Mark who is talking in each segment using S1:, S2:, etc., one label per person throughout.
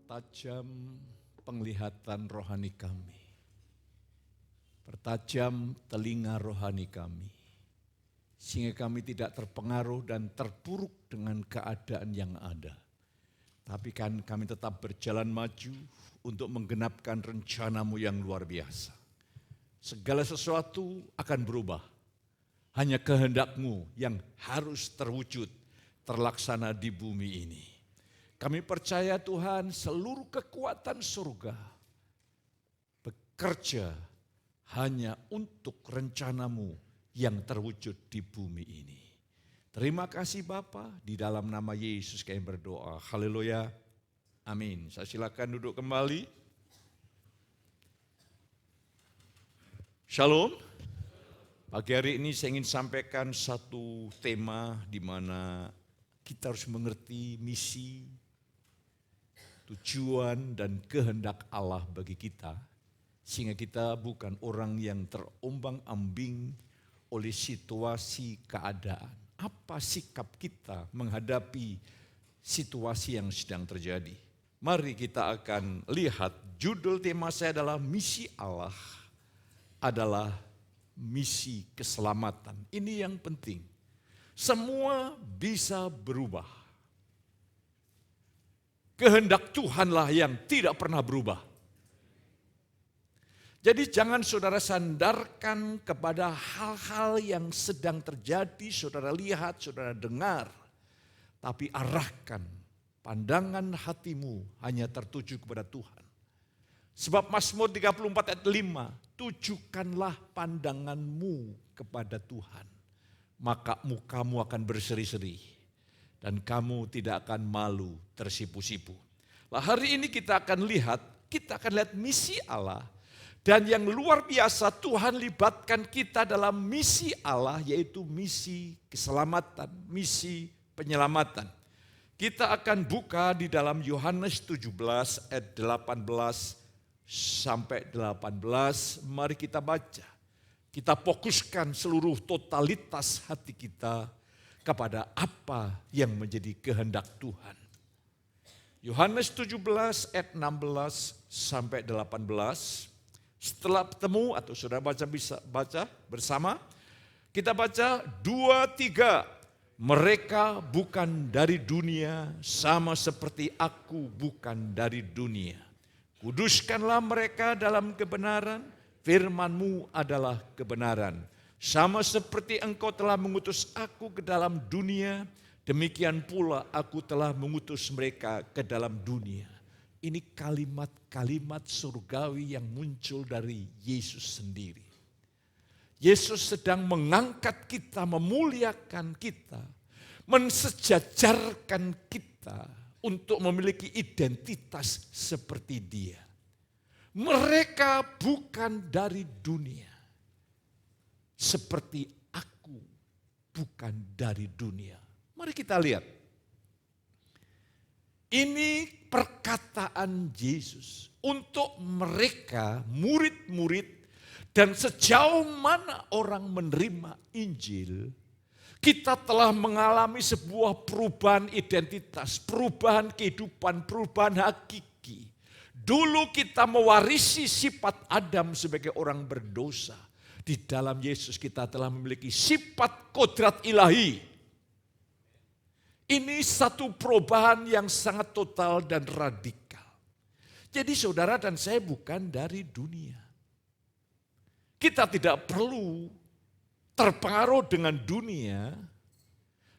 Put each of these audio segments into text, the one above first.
S1: Pertajam penglihatan rohani kami. Pertajam telinga rohani kami. Sehingga kami tidak terpengaruh dan terpuruk dengan keadaan yang ada. Tapi kan kami tetap berjalan maju untuk menggenapkan rencana-Mu yang luar biasa. Segala sesuatu akan berubah. Hanya kehendak-Mu yang harus terwujud, terlaksana di bumi ini. Kami percaya Tuhan seluruh kekuatan surga bekerja hanya untuk rencana-Mu yang terwujud di bumi ini. Terima kasih Bapa, di dalam nama Yesus kami berdoa. Haleluya. Amin. Saya silakan duduk kembali. Shalom. Pagi hari ini saya ingin sampaikan satu tema di mana kita harus mengerti misi, tujuan dan kehendak Allah bagi kita, sehingga kita bukan orang yang terombang-ambing oleh situasi keadaan. Apa sikap kita menghadapi situasi yang sedang terjadi? Mari kita akan lihat, judul tema saya adalah misi Allah adalah misi keselamatan. Ini yang penting. Semua bisa berubah. Kehendak Tuhanlah yang tidak pernah berubah. Jadi jangan saudara sandarkan kepada hal-hal yang sedang terjadi, saudara lihat, saudara dengar. Tapi arahkan pandangan hatimu hanya tertuju kepada Tuhan. Sebab Mazmur 34 ayat 5, tujukanlah pandanganmu kepada Tuhan. Maka mukamu akan berseri-seri dan kamu tidak akan malu tersipu-sipu. Nah, hari ini kita akan lihat misi Allah. Dan yang luar biasa, Tuhan libatkan kita dalam misi Allah, yaitu misi keselamatan, misi penyelamatan. Kita akan buka di dalam Yohanes 17 ayat 18 sampai 18, mari kita baca. Kita fokuskan seluruh totalitas hati kita kepada apa yang menjadi kehendak Tuhan. Yohanes 17 ayat 16 sampai 18. Setelah bertemu atau saudara bisa baca bersama. Kita baca 2-3. Mereka bukan dari dunia, sama seperti aku bukan dari dunia. Kuduskanlah mereka dalam kebenaran, firman-Mu adalah kebenaran. Sama seperti Engkau telah mengutus aku ke dalam dunia, demikian pula aku telah mengutus mereka ke dalam dunia. Ini kalimat-kalimat surgawi yang muncul dari Yesus sendiri. Yesus sedang mengangkat kita, memuliakan kita, mensejajarkan kita untuk memiliki identitas seperti Dia. Mereka bukan dari dunia, seperti aku bukan dari dunia. Mari kita lihat. Ini perkataan Yesus untuk mereka, murid-murid, dan sejauh mana orang menerima Injil, kita telah mengalami sebuah perubahan identitas, perubahan kehidupan, perubahan hakiki. Dulu kita mewarisi sifat Adam sebagai orang berdosa. Di dalam Yesus kita telah memiliki sifat kodrat ilahi. Ini satu perubahan yang sangat total dan radikal. Jadi saudara dan saya bukan dari dunia. Kita tidak perlu terpengaruh dengan dunia.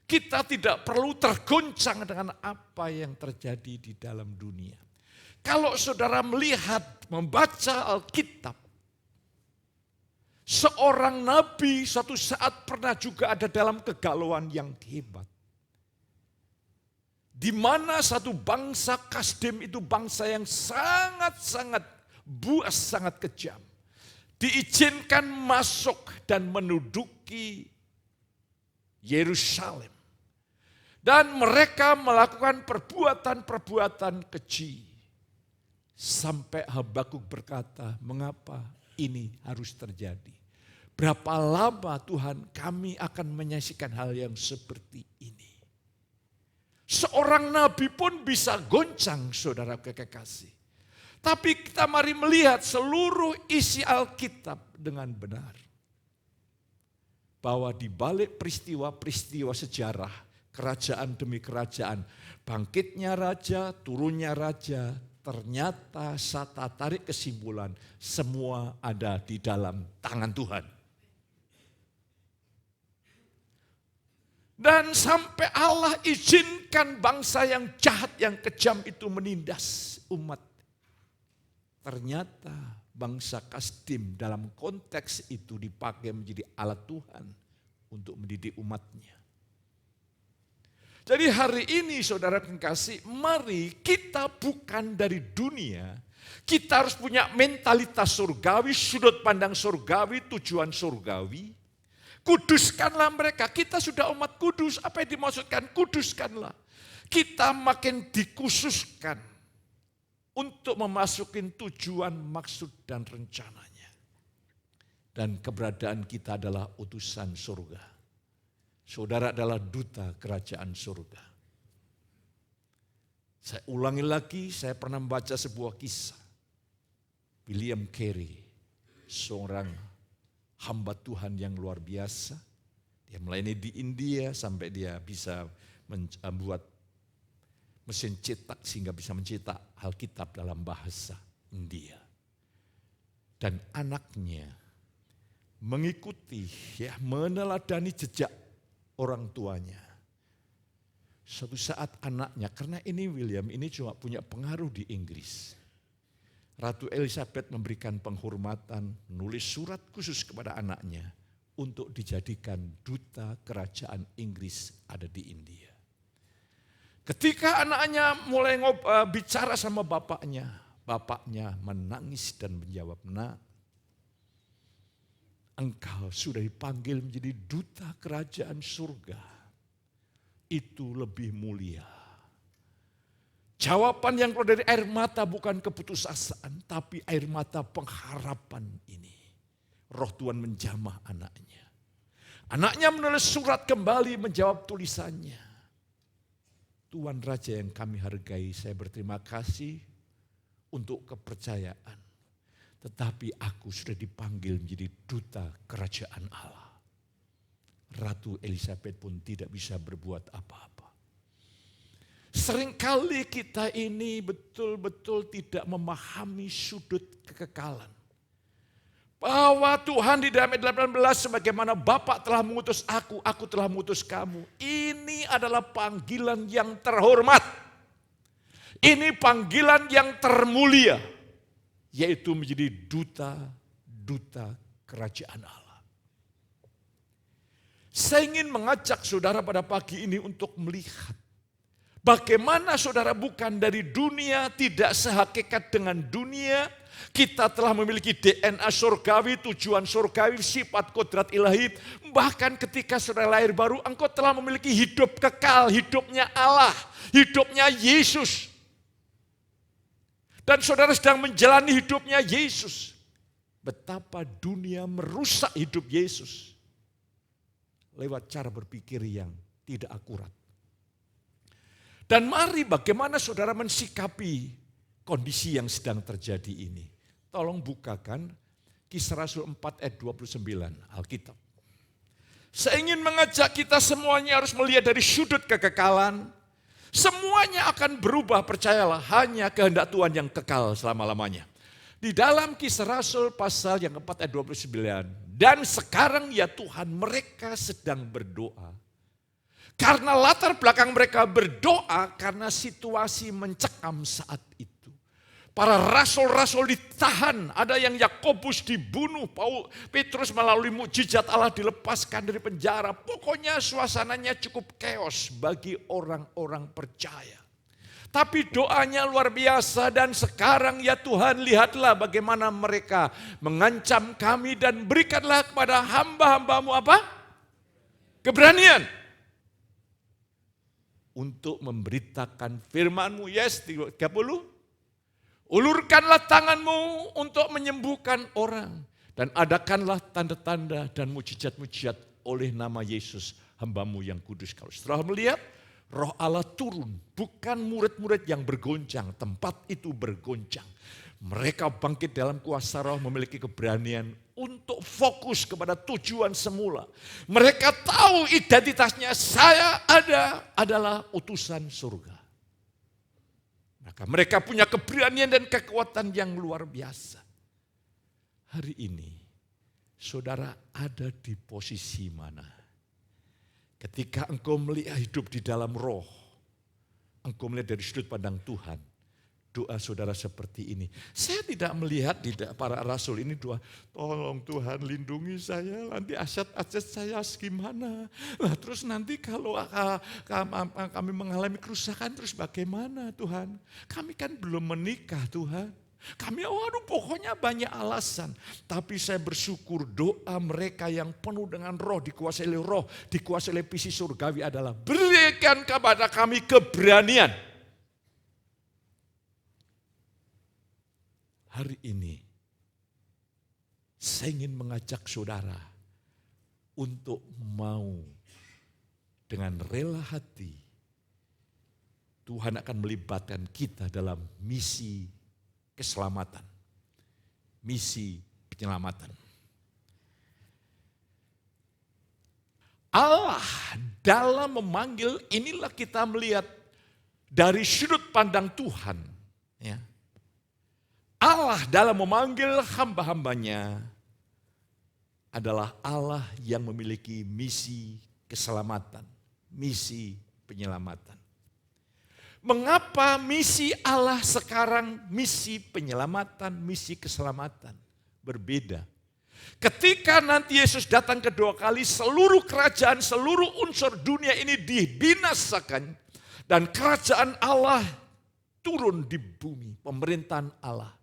S1: Kita tidak perlu tergoncang dengan apa yang terjadi di dalam dunia. Kalau saudara melihat, membaca Alkitab, seorang nabi suatu saat pernah juga ada dalam kegalauan yang hebat. Di mana satu bangsa Kasdim itu bangsa yang sangat-sangat buas, sangat kejam. Diizinkan masuk dan menduduki Yerusalem. Dan mereka melakukan perbuatan-perbuatan keji. Sampai Habakuk berkata, mengapa ini harus terjadi? Berapa lama Tuhan kami akan menyaksikan hal yang seperti ini? Seorang nabi pun bisa goncang, saudara kekasih. Tapi kita mari melihat seluruh isi Alkitab dengan benar. Bahwa di balik peristiwa-peristiwa sejarah, kerajaan demi kerajaan, bangkitnya raja, turunnya raja, ternyata saya tarik kesimpulan, semua ada di dalam tangan Tuhan. Dan sampai Allah izinkan bangsa yang jahat, yang kejam itu menindas umat. Ternyata bangsa Kasdim dalam konteks itu dipakai menjadi alat Tuhan untuk mendidik umatnya. Jadi hari ini saudara kekasih, mari kita bukan dari dunia. Kita harus punya mentalitas surgawi, sudut pandang surgawi, tujuan surgawi. Kuduskanlah mereka, kita sudah umat kudus, apa yang dimaksudkan? Kuduskanlah. Kita makin dikhususkan untuk memasukin tujuan, maksud dan rencananya. Dan keberadaan kita adalah utusan surga. Saudara adalah duta kerajaan surga. Saya ulangi lagi, saya pernah membaca sebuah kisah. William Carey, seorang hamba Tuhan yang luar biasa. Dia melayani di India sampai dia bisa membuat mesin cetak sehingga bisa mencetak Alkitab dalam bahasa India. Dan anaknya mengikuti, meneladani jejak orang tuanya. Suatu saat anaknya, karena ini William ini cuma punya pengaruh di Inggris. Ratu Elizabeth memberikan penghormatan, menulis surat khusus kepada anaknya untuk dijadikan duta kerajaan Inggris ada di India. Ketika anaknya mulai bicara sama bapaknya menangis dan menjawab, "Nak, engkau sudah dipanggil menjadi duta kerajaan surga. Itu lebih mulia." Jawaban yang keluar dari air mata bukan keputusasaan, tapi air mata pengharapan ini. Roh Tuhan menjamah anaknya. Anaknya menulis surat kembali menjawab tulisannya. Tuan Raja yang kami hargai, saya berterima kasih untuk kepercayaan. Tetapi aku sudah dipanggil menjadi duta kerajaan Allah. Ratu Elizabeth pun tidak bisa berbuat apa-apa. Seringkali kita ini betul-betul tidak memahami sudut kekekalan. Bahwa Tuhan di dalam ayat 18 sebagaimana Bapa telah mengutus aku telah mengutus kamu. Ini adalah panggilan yang terhormat. Ini panggilan yang termulia. Yaitu menjadi duta kerajaan Allah. Saya ingin mengajak saudara pada pagi ini untuk melihat bagaimana saudara bukan dari dunia, tidak sehakikat dengan dunia. Kita telah memiliki DNA surgawi, tujuan surgawi, sifat kodrat ilahi. Bahkan ketika saudara lahir baru, engkau telah memiliki hidup kekal, hidupnya Allah, hidupnya Yesus. Dan saudara sedang menjalani hidupnya Yesus. Betapa dunia merusak hidup Yesus lewat cara berpikir yang tidak akurat. Dan mari bagaimana saudara mensikapi kondisi yang sedang terjadi ini. Tolong bukakan Kisah Rasul 4 ayat 29 Alkitab. Saya ingin mengajak kita semuanya harus melihat dari sudut kekekalan. Semuanya akan berubah, percayalah, hanya kehendak Tuhan yang kekal selama-lamanya. Di dalam Kisah Rasul pasal yang keempat ayat 29. Dan sekarang ya Tuhan, mereka sedang berdoa. Karena latar belakang mereka berdoa karena situasi mencekam saat itu. Para rasul-rasul ditahan, ada yang Yakobus dibunuh, Petrus melalui mukjizat Allah dilepaskan dari penjara. Pokoknya suasananya cukup chaos bagi orang-orang percaya. Tapi doanya luar biasa dan sekarang ya Tuhan lihatlah bagaimana mereka mengancam kami dan berikanlah kepada hamba-hambamu apa? Keberanian. Untuk memberitakan firman-Mu, yes 30. Ulurkanlah tanganmu untuk menyembuhkan orang. Dan adakanlah tanda-tanda dan mujizat-mujizat oleh nama Yesus, hamba-Mu yang kudus. Kalau setelah melihat Roh Allah turun, bukan murid-murid yang bergoncang, tempat itu bergoncang. Mereka bangkit dalam kuasa roh, memiliki keberanian untuk fokus kepada tujuan semula. Mereka tahu identitasnya, saya adalah utusan surga. Maka mereka punya keberanian dan kekuatan yang luar biasa. Hari ini, saudara ada di posisi mana? Ketika engkau melihat hidup di dalam roh, engkau melihat dari sudut pandang Tuhan, doa saudara seperti ini. Saya tidak melihat di para rasul ini doa, tolong Tuhan lindungi saya, nanti aset-aset saya gimana. Nah, terus nanti kalau kami mengalami kerusakan terus bagaimana Tuhan? Kami kan belum menikah Tuhan. Kami pokoknya banyak alasan. Tapi saya bersyukur doa mereka yang penuh dengan roh, dikuasai oleh roh, dikuasai oleh visi surgawi adalah berikan kepada kami keberanian. Hari ini saya ingin mengajak saudara untuk mau dengan rela hati Tuhan akan melibatkan kita dalam misi keselamatan, misi penyelamatan. Allah dalam memanggil, inilah kita melihat dari sudut pandang Tuhan. Ya. Allah dalam memanggil hamba-hambanya adalah Allah yang memiliki misi keselamatan, misi penyelamatan. Mengapa misi Allah sekarang misi penyelamatan, misi keselamatan berbeda? Ketika nanti Yesus datang kedua kali, seluruh kerajaan, seluruh unsur dunia ini dibinasakan dan kerajaan Allah turun di bumi, pemerintahan Allah.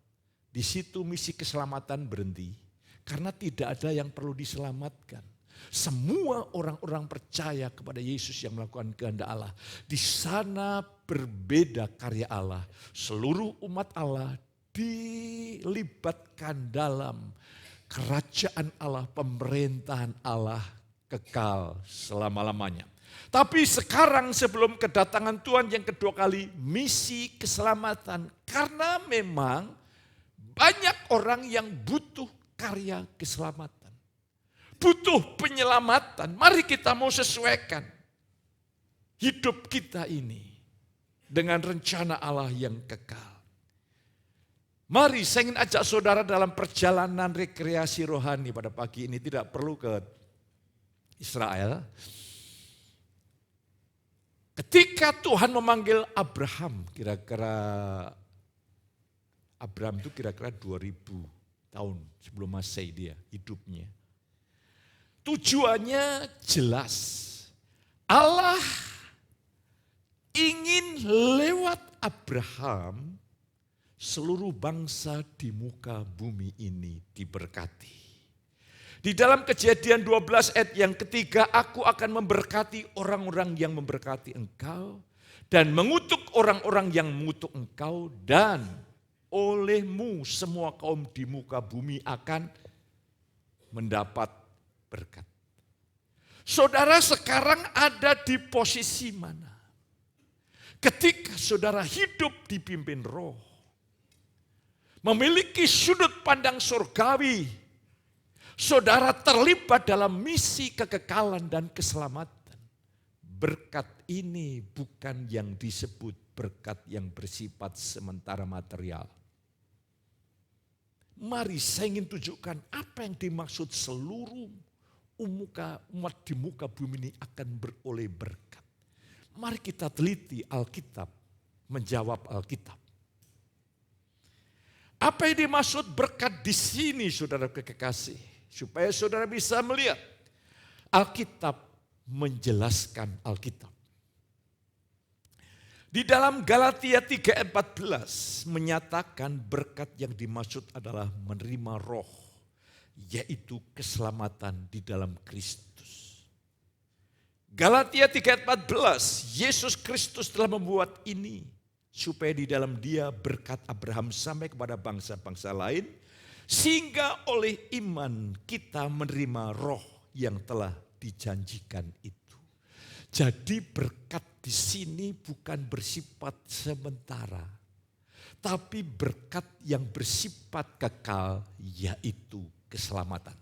S1: Di situ misi keselamatan berhenti karena tidak ada yang perlu diselamatkan. Semua orang-orang percaya kepada Yesus yang melakukan kehendak Allah. Di sana berbeda karya Allah. Seluruh umat Allah dilibatkan dalam kerajaan Allah, pemerintahan Allah kekal selama-lamanya. Tapi sekarang sebelum kedatangan Tuhan yang kedua kali, misi keselamatan. Karena memang banyak orang yang butuh karya keselamatan. Butuh penyelamatan. Mari kita mau sesuaikan hidup kita ini dengan rencana Allah yang kekal. Mari saya ingin ajak saudara dalam perjalanan rekreasi rohani pada pagi ini. Tidak perlu ke Israel. Ketika Tuhan memanggil Abraham, Abraham itu kira-kira 2000 tahun sebelum Masehi dia hidupnya. Tujuannya jelas. Allah ingin lewat Abraham seluruh bangsa di muka bumi ini diberkati. Di dalam Kejadian 12 ayat yang ketiga, aku akan memberkati orang-orang yang memberkati engkau dan mengutuk orang-orang yang mengutuk engkau, dan olehmu semua kaum di muka bumi akan mendapat berkat. Saudara sekarang ada di posisi mana? Ketika saudara hidup dipimpin roh, memiliki sudut pandang surgawi, saudara terlibat dalam misi kekekalan dan keselamatan. Berkat ini bukan yang disebut berkat yang bersifat sementara material. Mari saya ingin tunjukkan apa yang dimaksud seluruh umat di muka bumi ini akan beroleh berkat. Mari kita teliti Alkitab, menjawab Alkitab. Apa yang dimaksud berkat di sini saudara kekasih? Supaya saudara bisa melihat Alkitab menjelaskan Alkitab. Di dalam Galatia 3:14 menyatakan berkat yang dimaksud adalah menerima roh, yaitu keselamatan di dalam Kristus. Galatia 3:14, Yesus Kristus telah membuat ini supaya di dalam Dia berkat Abraham sampai kepada bangsa-bangsa lain, sehingga oleh iman kita menerima roh yang telah dijanjikan itu. Jadi berkat di sini bukan bersifat sementara, tapi berkat yang bersifat kekal, yaitu keselamatan.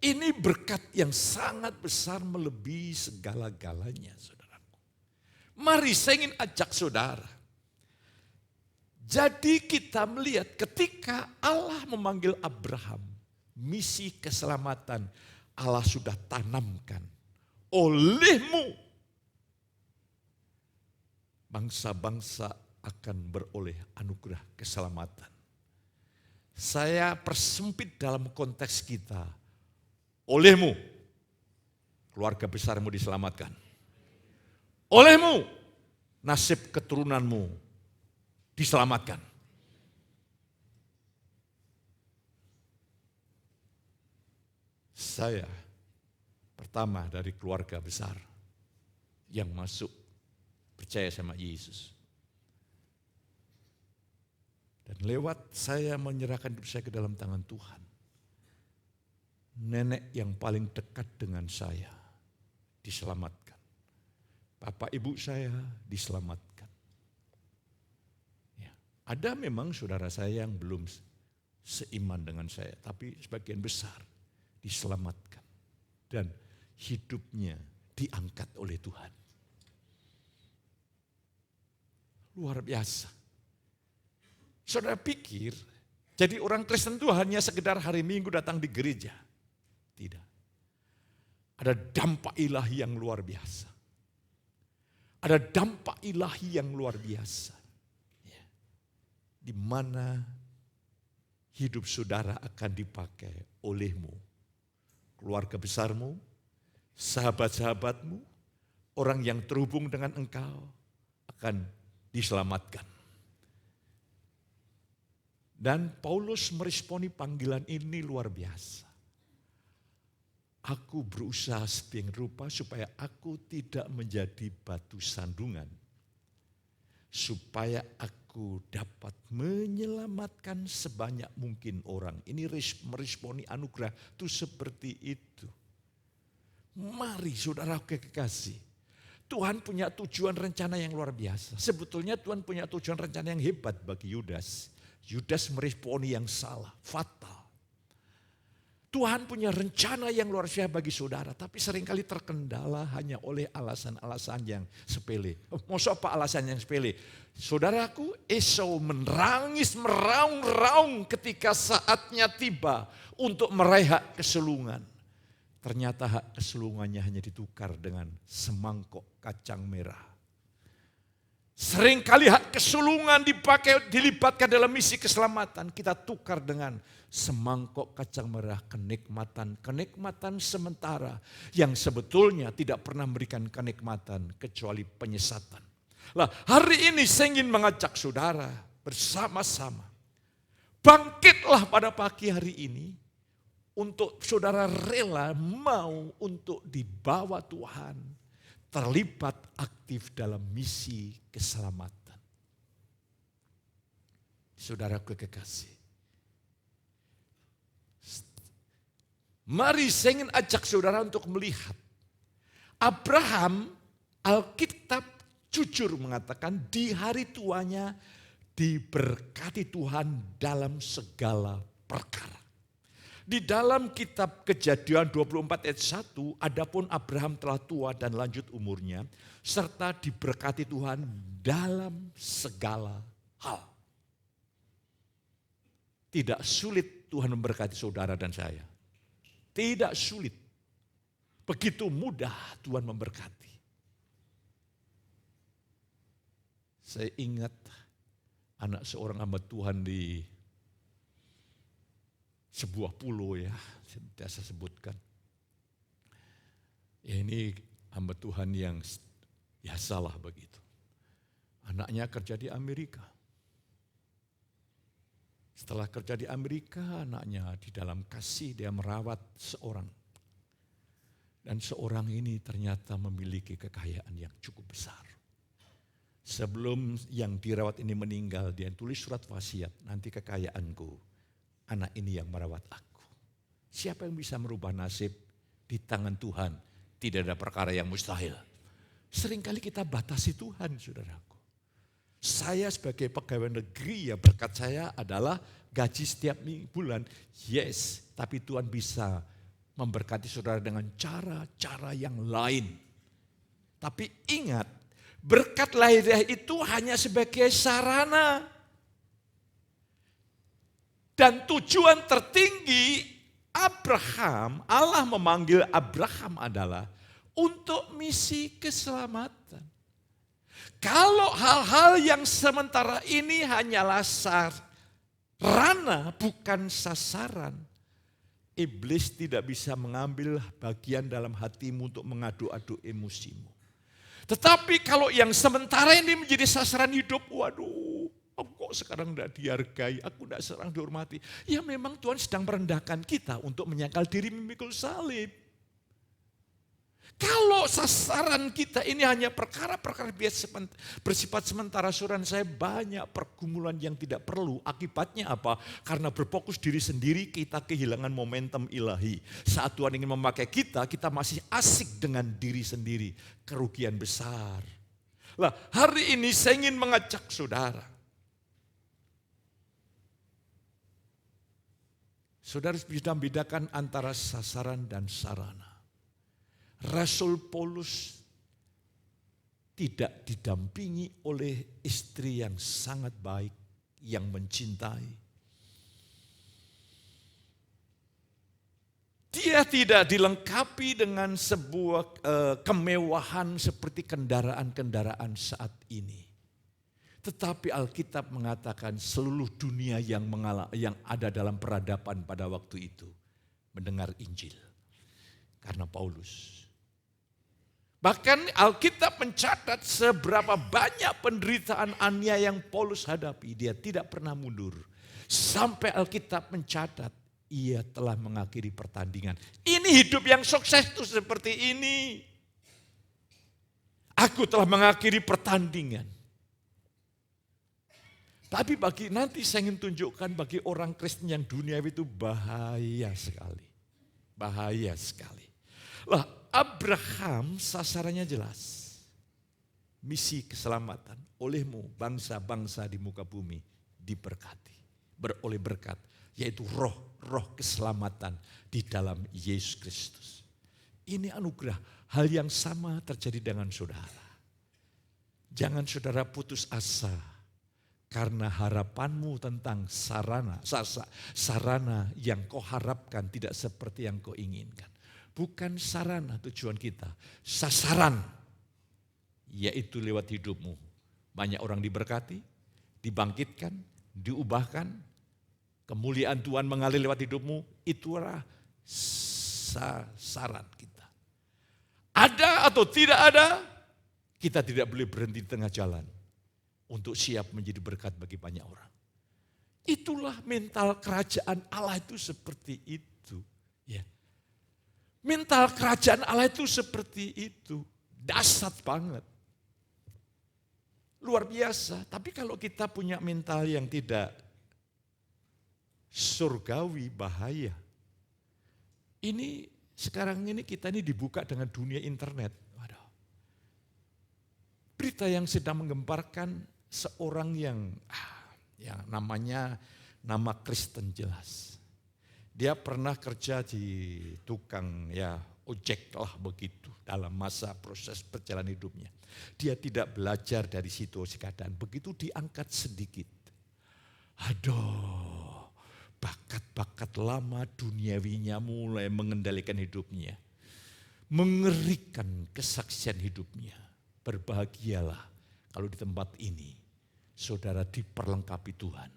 S1: Ini berkat yang sangat besar melebihi segala-galanya, saudaraku. Mari saya ingin ajak saudara. Jadi kita melihat ketika Allah memanggil Abraham, misi keselamatan Allah sudah tanamkan. Olehmu bangsa-bangsa akan beroleh anugerah keselamatan. Saya persempit dalam konteks kita. Olehmu keluarga besarmu diselamatkan. Olehmu nasib keturunanmu diselamatkan. Saya pertama dari keluarga besar yang masuk percaya sama Yesus. Dan lewat saya menyerahkan hidup saya ke dalam tangan Tuhan. Nenek yang paling dekat dengan saya diselamatkan. Bapak ibu saya diselamatkan. Ya, ada memang saudara saya yang belum seiman dengan saya, tapi sebagian besar diselamatkan. Dan hidupnya diangkat oleh Tuhan. Luar biasa. Saudara pikir jadi orang Kristen itu hanya sekedar hari Minggu datang di gereja. Tidak. Ada dampak ilahi yang luar biasa. Ada dampak ilahi yang luar biasa. Ya. Di mana hidup saudara akan dipakai olehmu, keluarga besarmu, sahabat-sahabatmu, orang yang terhubung dengan engkau akan diselamatkan. Dan Paulus meresponi panggilan ini luar biasa. Aku berusaha sedemikian rupa supaya aku tidak menjadi batu sandungan. Supaya aku dapat menyelamatkan sebanyak mungkin orang. Ini meresponi anugerah itu seperti itu. Mari saudaraku kekasih. Tuhan punya tujuan rencana yang luar biasa. Sebetulnya Tuhan punya tujuan rencana yang hebat bagi Yudas. Yudas meresponi yang salah, fatal. Tuhan punya rencana yang luar biasa bagi saudara, tapi seringkali terkendala hanya oleh alasan-alasan yang sepele. Maksud apa alasan yang sepele? Saudaraku, Esau menangis meraung-raung ketika saatnya tiba untuk meraih hak kesulungan. Ternyata hak kesulungannya hanya ditukar dengan semangkok kacang merah. Seringkali hak kesulungan dilibatkan dalam misi keselamatan. Kita tukar dengan semangkok kacang merah, kenikmatan sementara yang sebetulnya tidak pernah memberikan kenikmatan kecuali penyesatan. Lah, hari ini saya ingin mengajak saudara bersama-sama. Bangkitlah pada pagi hari ini untuk saudara rela mau untuk dibawa Tuhan terlibat aktif dalam misi keselamatan. Saudaraku kekasih. Mari saya ingin ajak saudara untuk melihat. Abraham, Alkitab jujur mengatakan di hari tuanya diberkati Tuhan dalam segala perkara. Di dalam kitab Kejadian 24 ayat 1, adapun Abraham telah tua dan lanjut umurnya, serta diberkati Tuhan dalam segala hal. Tidak sulit Tuhan memberkati saudara dan saya. Tidak sulit. Begitu mudah Tuhan memberkati. Saya ingat anak seorang hamba Tuhan di sebuah pulau ya, tidak saya sebutkan. Ya ini hamba Tuhan yang ya salah begitu. Anaknya kerja di Amerika. Setelah kerja di Amerika, anaknya di dalam kasih dia merawat seorang. Dan seorang ini ternyata memiliki kekayaan yang cukup besar. Sebelum yang dirawat ini meninggal, dia tulis surat wasiat, nanti kekayaanku. Anak ini yang merawat aku. Siapa yang bisa merubah nasib di tangan Tuhan? Tidak ada perkara yang mustahil. Seringkali kita batasi Tuhan, saudaraku. Saya sebagai pegawai negeri, ya berkat saya adalah gaji setiap bulan. Yes, tapi Tuhan bisa memberkati saudara dengan cara-cara yang lain. Tapi ingat, berkat lahiriah itu hanya sebagai sarana. Dan tujuan tertinggi Abraham, Allah memanggil Abraham adalah untuk misi keselamatan. Kalau hal-hal yang sementara ini hanyalah sarana, bukan sasaran, iblis tidak bisa mengambil bagian dalam hatimu untuk mengadu-adu emosimu. Tetapi kalau yang sementara ini menjadi sasaran hidup, waduh, aku kok sekarang tidak dihargai, aku tidak sekarang dihormati. Ya memang Tuhan sedang merendahkan kita untuk menyangkal diri memikul salib. Kalau sasaran kita ini hanya perkara-perkara bersifat sementara, saudara, saya banyak pergumulan yang tidak perlu. Akibatnya apa? Karena berfokus diri sendiri, kita kehilangan momentum ilahi. Saat Tuhan ingin memakai kita, kita masih asik dengan diri sendiri. Kerugian besar. Lah, hari ini saya ingin mengajak saudara. Saudara bisa membedakan antara sasaran dan sarana. Rasul Paulus tidak didampingi oleh istri yang sangat baik, yang mencintai. Dia tidak dilengkapi dengan sebuah kemewahan seperti kendaraan-kendaraan saat ini. Tetapi Alkitab mengatakan seluruh dunia yang ada dalam peradaban pada waktu itu mendengar Injil. Karena Paulus. Bahkan Alkitab mencatat seberapa banyak penderitaan aniaya yang Paulus hadapi. Dia tidak pernah mundur. Sampai Alkitab mencatat, ia telah mengakhiri pertandingan. Ini hidup yang sukses itu seperti ini. Aku telah mengakhiri pertandingan. Tapi nanti saya ingin tunjukkan bagi orang Kristen yang duniawi itu bahaya sekali. Bahaya sekali. Lah, Abraham sasarannya jelas. Misi keselamatan olehmu bangsa-bangsa di muka bumi diberkati. Beroleh berkat, yaitu roh keselamatan di dalam Yesus Kristus. Ini anugerah, hal yang sama terjadi dengan saudara. Jangan saudara putus asa karena harapanmu tentang sarana yang kau harapkan tidak seperti yang kau inginkan. Bukan sarana tujuan kita, sasaran, yaitu lewat hidupmu. Banyak orang diberkati, dibangkitkan, diubahkan, kemuliaan Tuhan mengalir lewat hidupmu, itulah sasaran kita. Ada atau tidak ada, kita tidak boleh berhenti di tengah jalan untuk siap menjadi berkat bagi banyak orang. Itulah mental kerajaan Allah itu seperti itu. Ya. Mental kerajaan Allah itu seperti itu. Dahsyat banget. Luar biasa. Tapi kalau kita punya mental yang tidak surgawi, bahaya. Ini sekarang ini kita ini dibuka dengan dunia internet. Waduh. Berita yang sedang menggemparkan seorang yang nama Kristen jelas. Dia pernah kerja di tukang ojek lah begitu dalam masa proses perjalanan hidupnya. Dia tidak belajar dari situasi keadaan, begitu diangkat sedikit. Aduh, bakat-bakat lama duniawinya mulai mengendalikan hidupnya. Mengerikan kesaksian hidupnya. Berbahagialah kalau di tempat ini saudara diperlengkapi Tuhan.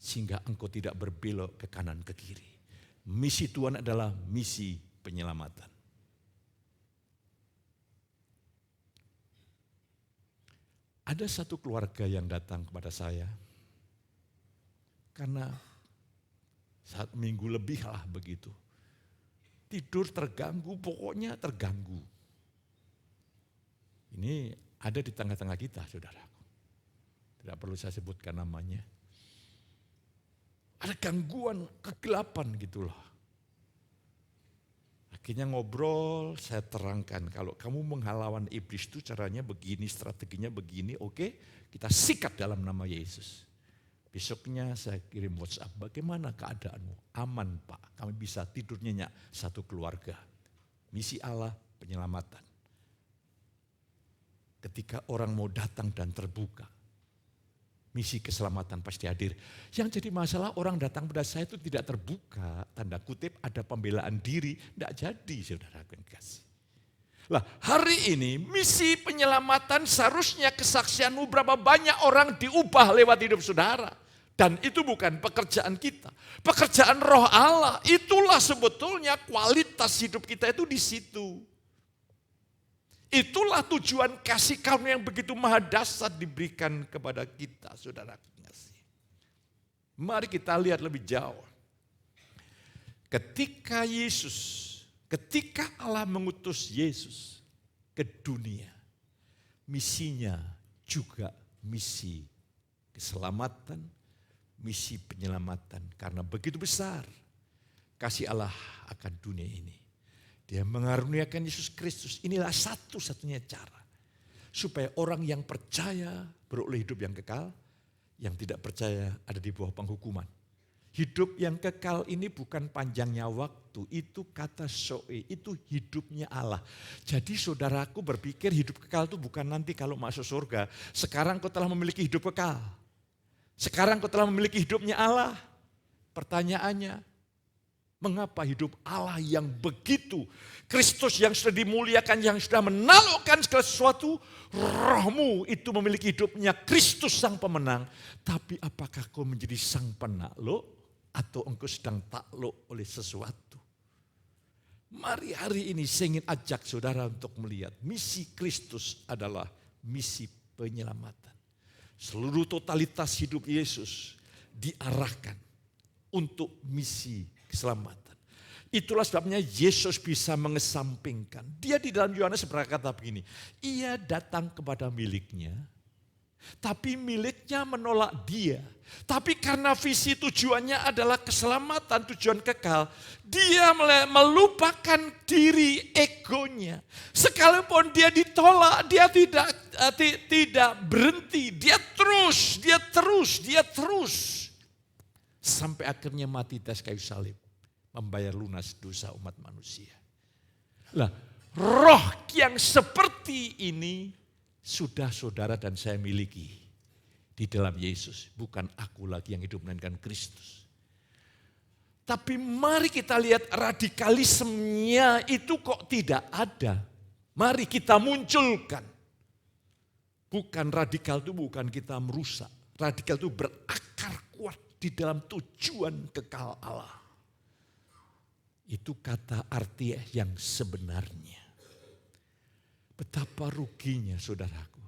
S1: Sehingga engkau tidak berbelok ke kanan ke kiri. Misi Tuhan adalah misi penyelamatan. Ada satu keluarga yang datang kepada saya. Karena saat minggu lebih lah begitu. Tidur terganggu, pokoknya terganggu. Ini ada di tengah-tengah kita, saudaraku. Tidak perlu saya sebutkan namanya. Ada gangguan kegelapan gitu loh. Akhirnya ngobrol, saya terangkan kalau kamu menghalau iblis itu caranya begini, strateginya begini, oke, kita sikat dalam nama Yesus. Besoknya saya kirim WhatsApp, bagaimana keadaanmu? Aman Pak, kami bisa tidur nyenyak satu keluarga. Misi Allah penyelamatan. Ketika orang mau datang dan terbuka, misi keselamatan pasti hadir. Yang jadi masalah orang datang pada saya itu tidak terbuka, tanda kutip ada pembelaan diri, tidak jadi saudara yang kasih. Lah hari ini misi penyelamatan seharusnya kesaksianmu berapa banyak orang diubah lewat hidup saudara. Dan itu bukan pekerjaan kita, pekerjaan Roh Allah. Itulah sebetulnya kualitas hidup kita itu di situ. Itulah tujuan kasih karunia yang begitu maha dahsyat diberikan kepada kita, saudara kasih. Mari kita lihat lebih jauh. Ketika Allah mengutus Yesus ke dunia, misinya juga misi keselamatan, misi penyelamatan. Karena begitu besar kasih Allah akan dunia ini. Dia mengaruniakan Yesus Kristus. Inilah satu-satunya cara. Supaya orang yang percaya beroleh hidup yang kekal. Yang tidak percaya ada di bawah penghukuman. Hidup yang kekal ini bukan panjangnya waktu. Itu kata Zoe, itu hidupnya Allah. Jadi saudaraku berpikir hidup kekal itu bukan nanti kalau masuk surga. Sekarang kau telah memiliki hidup kekal. Sekarang kau telah memiliki hidupnya Allah. Pertanyaannya, mengapa hidup Allah yang begitu, Kristus yang sudah dimuliakan, yang sudah menaklukkan segala sesuatu, rohmu itu memiliki hidupnya Kristus sang pemenang. Tapi apakah kau menjadi sang penakluk atau engkau sedang takluk oleh sesuatu? Mari hari ini saya ingin ajak saudara untuk melihat misi Kristus adalah misi penyelamatan. Seluruh totalitas hidup Yesus diarahkan untuk misi keselamatan. Itulah sebabnya Yesus bisa mengesampingkan. Dia di dalam Yohanes berkata begini, ia datang kepada miliknya, tapi miliknya menolak dia. Tapi karena visi tujuannya adalah keselamatan, tujuan kekal, dia melupakan diri egonya. Sekalipun dia ditolak, dia tidak berhenti, dia terus. Sampai akhirnya mati di atas kayu salib. Membayar lunas dosa umat manusia. Lah, roh yang seperti ini sudah saudara dan saya miliki di dalam Yesus. Bukan aku lagi yang hidup melainkan Kristus. Tapi mari kita lihat radikalismenya itu kok tidak ada. Mari kita munculkan. Bukan radikal itu bukan kita merusak. Radikal itu berakar kuat di dalam tujuan kekal Allah. Itu kata arti yang sebenarnya. Betapa ruginya saudaraku.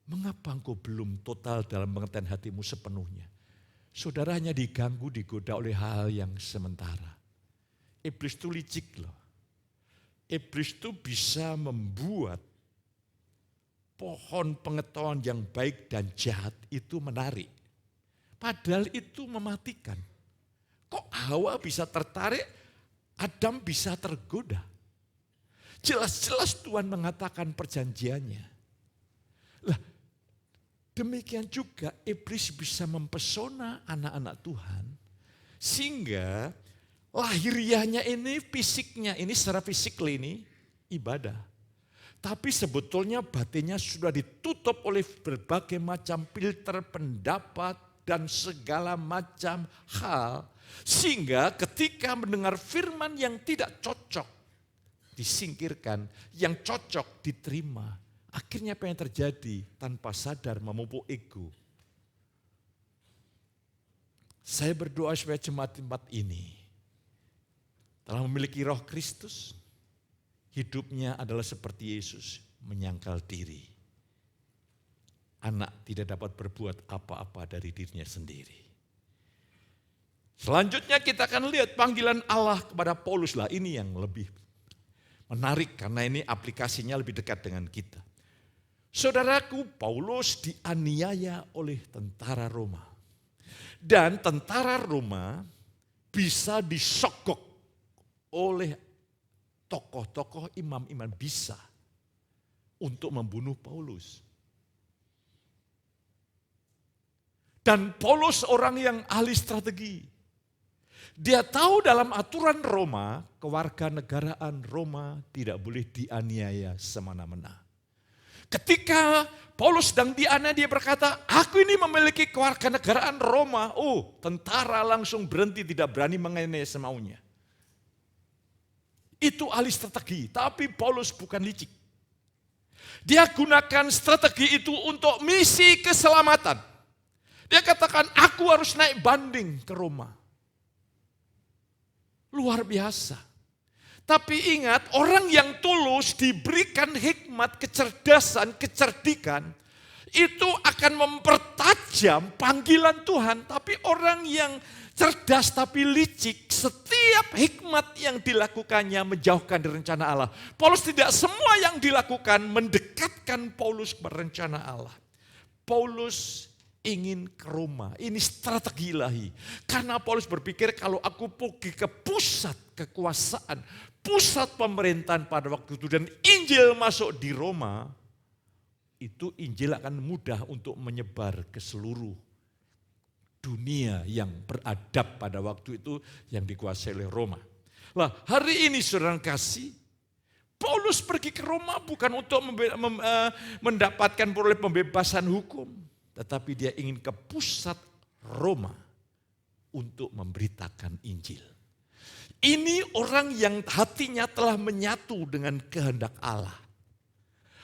S1: Mengapa engkau belum total dalam pengertian hatimu sepenuhnya? Saudara hanya diganggu, digoda oleh hal yang sementara. Iblis itu licik loh. Iblis itu bisa membuat pohon pengetahuan yang baik dan jahat itu menarik. Padahal itu mematikan. Kok Hawa bisa tertarik, Adam bisa tergoda. Jelas-jelas Tuhan mengatakan perjanjiannya. Lah, demikian juga iblis bisa mempesona anak-anak Tuhan. Sehingga lahiriahnya ini, fisiknya ini secara fisik ini ibadah. Tapi sebetulnya batinnya sudah ditutup oleh berbagai macam filter pendapat dan segala macam hal. Sehingga ketika mendengar firman yang tidak cocok, disingkirkan, yang cocok diterima. Akhirnya apa yang terjadi? Tanpa sadar memupuk ego. Saya berdoa supaya jemaat-jemaat ini telah memiliki roh Kristus. Hidupnya adalah seperti Yesus, menyangkal diri. Anak tidak dapat berbuat apa-apa dari dirinya sendiri. Selanjutnya kita akan lihat panggilan Allah kepada Paulus lah. Ini yang lebih menarik karena ini aplikasinya lebih dekat dengan kita. Saudaraku, Paulus dianiaya oleh tentara Roma. Dan tentara Roma bisa disogok oleh tokoh-tokoh imam-imam bisa untuk membunuh Paulus. Dan Paulus orang yang ahli strategi. Dia tahu dalam aturan Roma, kewarganegaraan Roma tidak boleh dianiaya semena-mena. Ketika Paulus sedang dianiaya, dia berkata, aku ini memiliki kewarganegaraan Roma. Oh, tentara langsung berhenti, tidak berani menganiaya semaunya. Itu ahli strategi, tapi Paulus bukan licik. Dia gunakan strategi itu untuk misi keselamatan. Dia katakan, aku harus naik banding ke Roma. Luar biasa. Tapi ingat, orang yang tulus diberikan hikmat, kecerdasan, kecerdikan, itu akan mempertajam panggilan Tuhan. Tapi orang yang cerdas tapi licik, setiap hikmat yang dilakukannya menjauhkan dari rencana Allah. Paulus tidak semua yang dilakukan mendekatkan Paulus kepada rencana Allah. Paulus ingin ke Roma. Ini strategi ilahi. Karena Paulus berpikir kalau aku pergi ke pusat kekuasaan, pusat pemerintahan pada waktu itu dan Injil masuk di Roma, itu Injil akan mudah untuk menyebar ke seluruh dunia yang beradab pada waktu itu yang dikuasai oleh Roma. Lah, hari ini saudara kasih, Paulus pergi ke Roma bukan untuk mendapatkan peroleh pembebasan hukum, tetapi dia ingin ke pusat Roma untuk memberitakan Injil. Ini orang yang hatinya telah menyatu dengan kehendak Allah.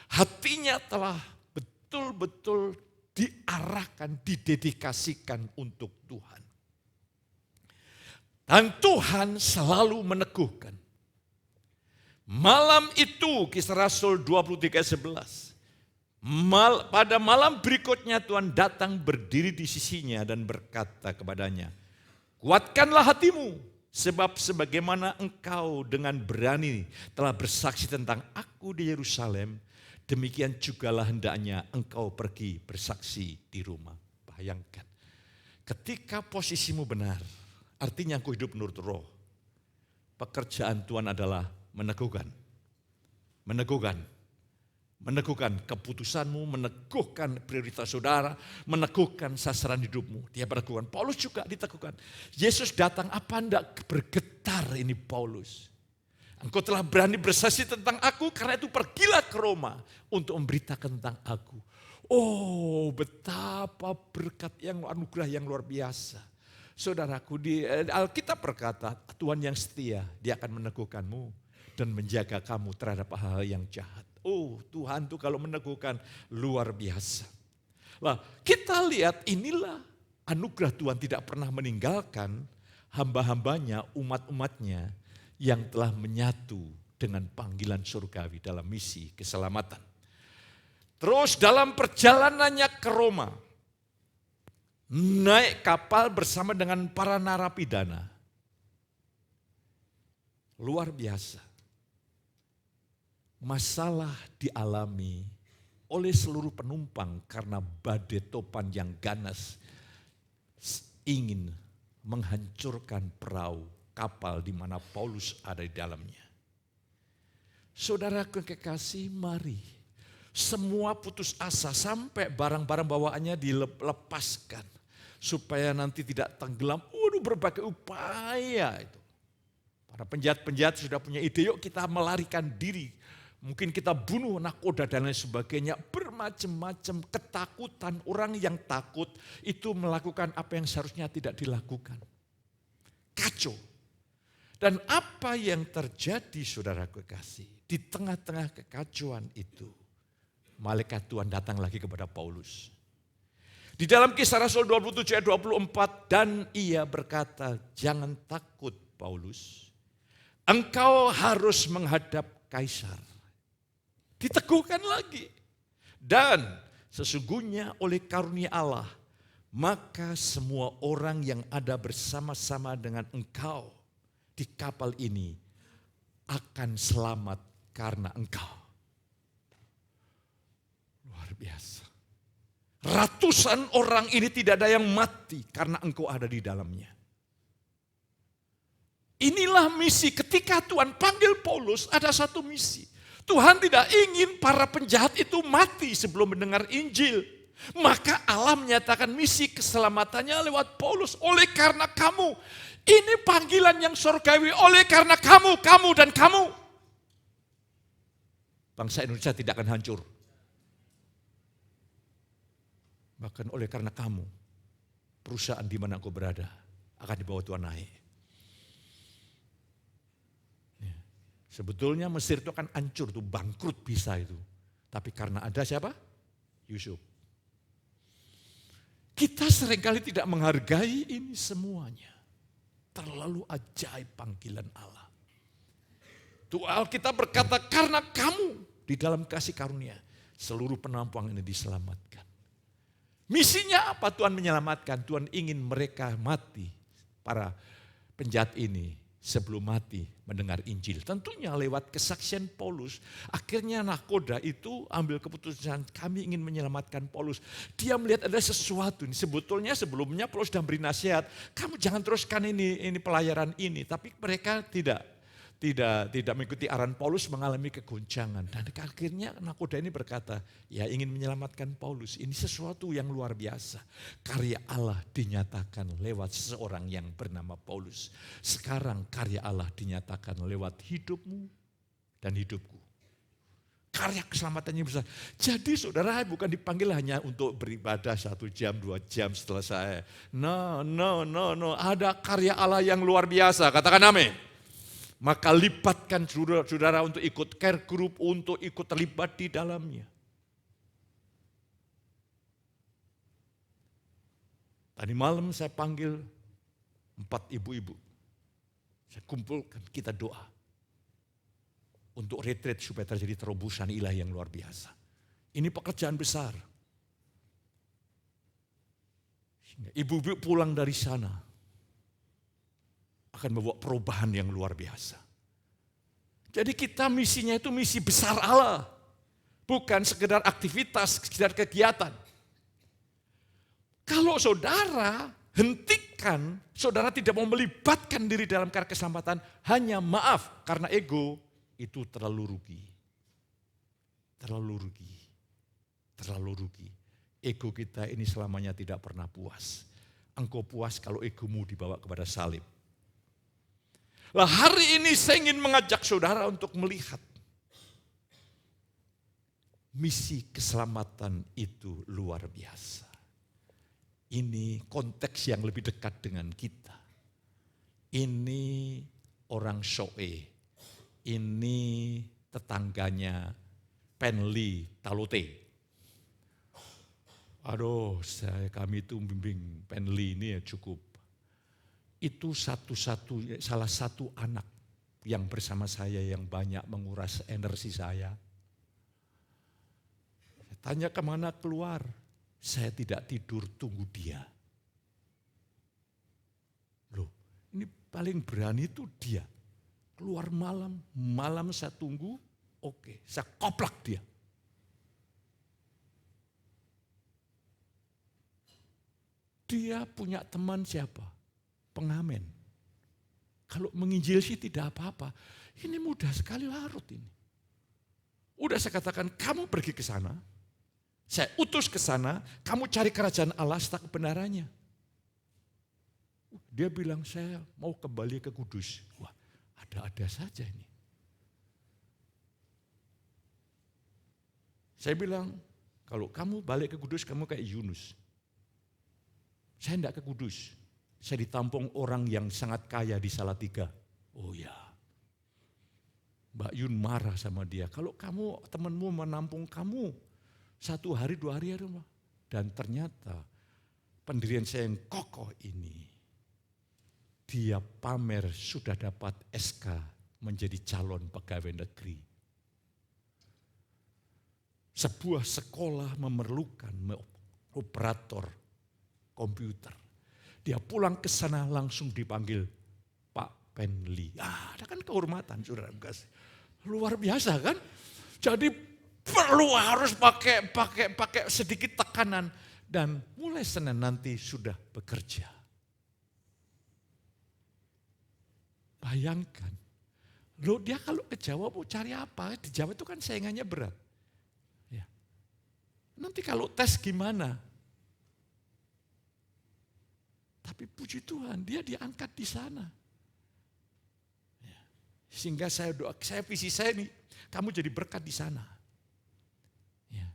S1: Hatinya telah betul-betul diarahkan, didedikasikan untuk Tuhan. Dan Tuhan selalu meneguhkan. Malam itu, Kisah Rasul 23:11. Pada malam berikutnya Tuhan datang berdiri di sisinya dan berkata kepadanya, kuatkanlah hatimu, sebab sebagaimana engkau dengan berani telah bersaksi tentang aku di Yerusalem, demikian jugalah hendaknya engkau pergi bersaksi di Roma. Bayangkan, ketika posisimu benar, artinya engkau hidup menurut roh. Pekerjaan Tuhan adalah meneguhkan keputusanmu, meneguhkan prioritas saudara, meneguhkan sasaran hidupmu. Dia meneguhkan. Paulus juga diteguhkan. Yesus datang, apa hendak bergetar ini Paulus? Engkau telah berani bersaksi tentang aku, karena itu pergilah ke Roma untuk memberitakan tentang aku. Oh, betapa berkat yang anugerah yang luar biasa. Saudaraku, di Alkitab berkata, Tuhan yang setia, dia akan meneguhkanmu dan menjaga kamu terhadap hal yang jahat. Oh, Tuhan tuh kalau meneguhkan luar biasa. Lah, kita lihat inilah anugerah Tuhan tidak pernah meninggalkan hamba-hambanya, umat-umatnya yang telah menyatu dengan panggilan surgawi dalam misi keselamatan. Terus dalam perjalanannya ke Roma, naik kapal bersama dengan para narapidana. Luar biasa. Masalah dialami oleh seluruh penumpang karena badai topan yang ganas ingin menghancurkan perahu kapal di mana Paulus ada di dalamnya. Saudaraku kekasih, mari semua putus asa sampai barang-barang bawaannya dilepaskan supaya nanti tidak tenggelam. Waduh, berbagai upaya itu. Para penjahat-penjahat sudah punya ide, yuk kita melarikan diri. Mungkin kita bunuh nakoda dan lain sebagainya. Bermacam-macam ketakutan. Orang yang takut itu melakukan apa yang seharusnya tidak dilakukan. Kacau. Dan apa yang terjadi saudara kekasih, di tengah-tengah kekacauan itu, malaikat Tuhan datang lagi kepada Paulus. Di dalam Kisah Rasul 27 ayat 24, dan ia berkata, jangan takut Paulus, engkau harus menghadap Kaisar. Diteguhkan lagi. Dan sesungguhnya oleh karunia Allah, maka semua orang yang ada bersama-sama dengan engkau di kapal ini akan selamat karena engkau. Luar biasa. Ratusan orang ini tidak ada yang mati karena engkau ada di dalamnya. Inilah misi ketika Tuhan panggil Paulus, ada satu misi. Tuhan tidak ingin para penjahat itu mati sebelum mendengar Injil. Maka Allah menyatakan misi keselamatannya lewat Paulus. Oleh karena kamu, ini panggilan yang surgawi. Oleh karena kamu, dan kamu. Bangsa Indonesia tidak akan hancur. Bahkan oleh karena kamu, perusahaan di mana engkau berada akan dibawa Tuhan naik. Sebetulnya Mesir itu akan hancur, itu bangkrut bisa itu. Tapi karena ada siapa? Yusuf. Kita seringkali tidak menghargai ini semuanya. Terlalu ajaib panggilan Allah. Tuh Alkitab berkata, karena kamu di dalam kasih karunia, seluruh penampang ini diselamatkan. Misinya apa Tuhan menyelamatkan? Tuhan ingin mereka mati, para penjahat ini, sebelum mati mendengar Injil. Tentunya lewat kesaksian Paulus. Akhirnya nahkoda itu ambil keputusan, kami ingin menyelamatkan Paulus. Dia melihat ada sesuatu. Sebetulnya sebelumnya Paulus sudah beri nasihat, kamu jangan teruskan ini pelayaran ini. Tapi mereka tidak mengikuti arahan Paulus, mengalami kegoncangan. Dan akhirnya nahkoda ini berkata, ya ingin menyelamatkan Paulus. Ini sesuatu yang luar biasa. Karya Allah dinyatakan lewat seseorang yang bernama Paulus. Sekarang karya Allah dinyatakan lewat hidupmu dan hidupku. Karya keselamatannya besar. Jadi saudara bukan dipanggil hanya untuk beribadah 1 jam, 2 jam setelah saya. No. Ada karya Allah yang luar biasa. Katakan amin. Maka lipatkan saudara untuk ikut care group, untuk ikut terlibat di dalamnya. Tadi malam saya panggil 4 ibu-ibu. Saya kumpulkan, kita doa. Untuk retreat supaya terjadi terobosan ilahi yang luar biasa. Ini pekerjaan besar. Ibu-ibu pulang dari sana akan membawa perubahan yang luar biasa. Jadi kita misinya itu misi besar Allah. Bukan sekedar aktivitas, sekedar kegiatan. Kalau saudara hentikan, saudara tidak mau melibatkan diri dalam karya keselamatan, hanya maaf karena ego, itu terlalu rugi. Terlalu rugi. Ego kita ini selamanya tidak pernah puas. Engkau puas kalau egomu dibawa kepada salib. Lah hari ini saya ingin mengajak saudara untuk melihat misi keselamatan itu luar biasa. Ini konteks yang lebih dekat dengan kita. Ini orang Soe, ini tetangganya Penli Talote. Aduh, kami itu membimbing Penli ini ya cukup. Itu salah satu anak yang bersama saya yang banyak menguras energi saya. Saya tanya kemana keluar, saya tidak tidur tunggu dia. Loh, ini paling berani itu dia. Keluar malam saya tunggu, oke, saya koplak dia. Dia punya teman siapa? Pengamen. Kalau menginjil sih tidak apa-apa. Ini mudah sekali larut ini. Udah saya katakan, kamu pergi ke sana. Saya utus ke sana, kamu cari kerajaan Allah serta kebenarannya. Dia bilang, saya mau kembali ke Kudus. Wah, ada-ada saja ini. Saya bilang, kalau kamu balik ke Kudus, kamu kayak Yunus. Saya tidak ke Kudus. Saya ditampung orang yang sangat kaya di Salatiga. Oh ya. Mbak Yun marah sama dia. Kalau kamu, temanmu menampung kamu 1 hari 2 hari ya. Dan ternyata pendirian saya yang kokoh ini. Dia pamer sudah dapat SK menjadi calon pegawai negeri. Sebuah sekolah memerlukan operator komputer. Dia pulang ke sana langsung dipanggil Pak Penli. Ada kan kehormatan saudara kasih. Luar biasa kan? Jadi perlu harus pakai sedikit tekanan. Dan mulai Senin nanti sudah bekerja. Bayangkan, loh dia kalau ke Jawa mau cari apa? Di Jawa itu kan saingannya berat. Ya. Nanti kalau tes gimana? Tapi puji Tuhan, dia diangkat di sana. Ya. Sehingga saya visi saya nih, kamu jadi berkat di sana. Ya.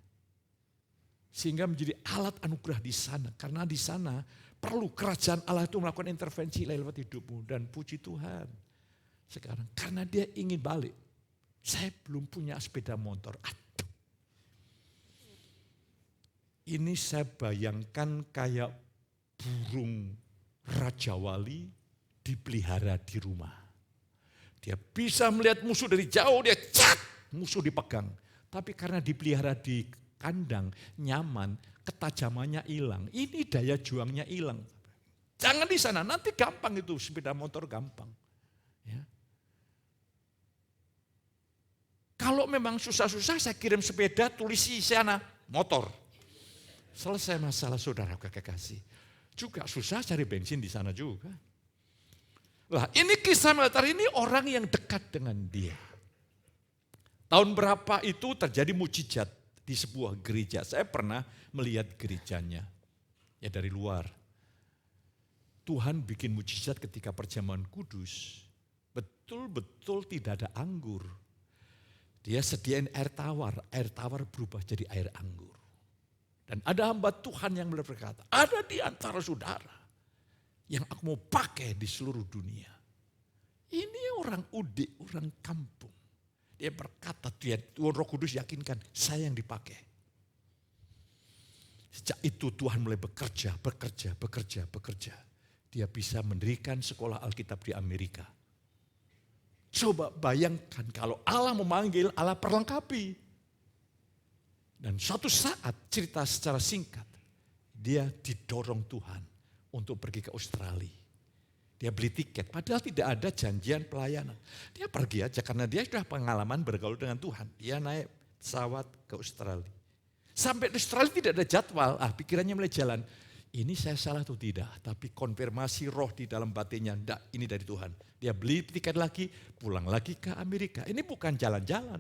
S1: Sehingga menjadi alat anugerah di sana. Karena di sana perlu kerajaan Allah itu melakukan intervensi lewat hidupmu. Dan puji Tuhan sekarang, karena dia ingin balik. Saya belum punya sepeda motor. Aduh. Ini saya bayangkan kayak burung Raja Wali dipelihara di rumah. Dia bisa melihat musuh dari jauh, dia cat, musuh dipegang. Tapi karena dipelihara di kandang, nyaman, ketajamannya hilang. Ini daya juangnya hilang. Jangan di sana, nanti gampang itu, sepeda motor gampang. Ya. Kalau memang susah-susah, saya kirim sepeda, tulis di sana, motor. Selesai masalah saudara kekasih. Juga susah cari bensin di sana juga. Lah ini kisah Meltar ini orang yang dekat dengan dia. Tahun berapa itu terjadi mujizat di sebuah gereja. Saya pernah melihat gerejanya. Ya dari luar. Tuhan bikin mujizat ketika perjamuan kudus. Betul-betul tidak ada anggur. Dia sediain air tawar berubah jadi air anggur. Dan ada hamba Tuhan yang berkata, ada di antara saudara yang aku mau pakai di seluruh dunia. Ini orang udik, orang kampung. Dia berkata, Tuhan Roh Kudus yakinkan, saya yang dipakai. Sejak itu Tuhan mulai bekerja. Dia bisa mendirikan sekolah Alkitab di Amerika. Coba bayangkan kalau Allah memanggil, Allah perlengkapi. Dan suatu saat cerita secara singkat, dia didorong Tuhan untuk pergi ke Australia. Dia beli tiket, padahal tidak ada janjian pelayanan. Dia pergi aja karena dia sudah pengalaman bergaul dengan Tuhan. Dia naik pesawat ke Australia. Sampai di Australia tidak ada jadwal, pikirannya mulai jalan. Ini saya salah atau tidak, tapi konfirmasi roh di dalam batinnya, enggak, ini dari Tuhan. Dia beli tiket lagi, pulang lagi ke Amerika. Ini bukan jalan-jalan.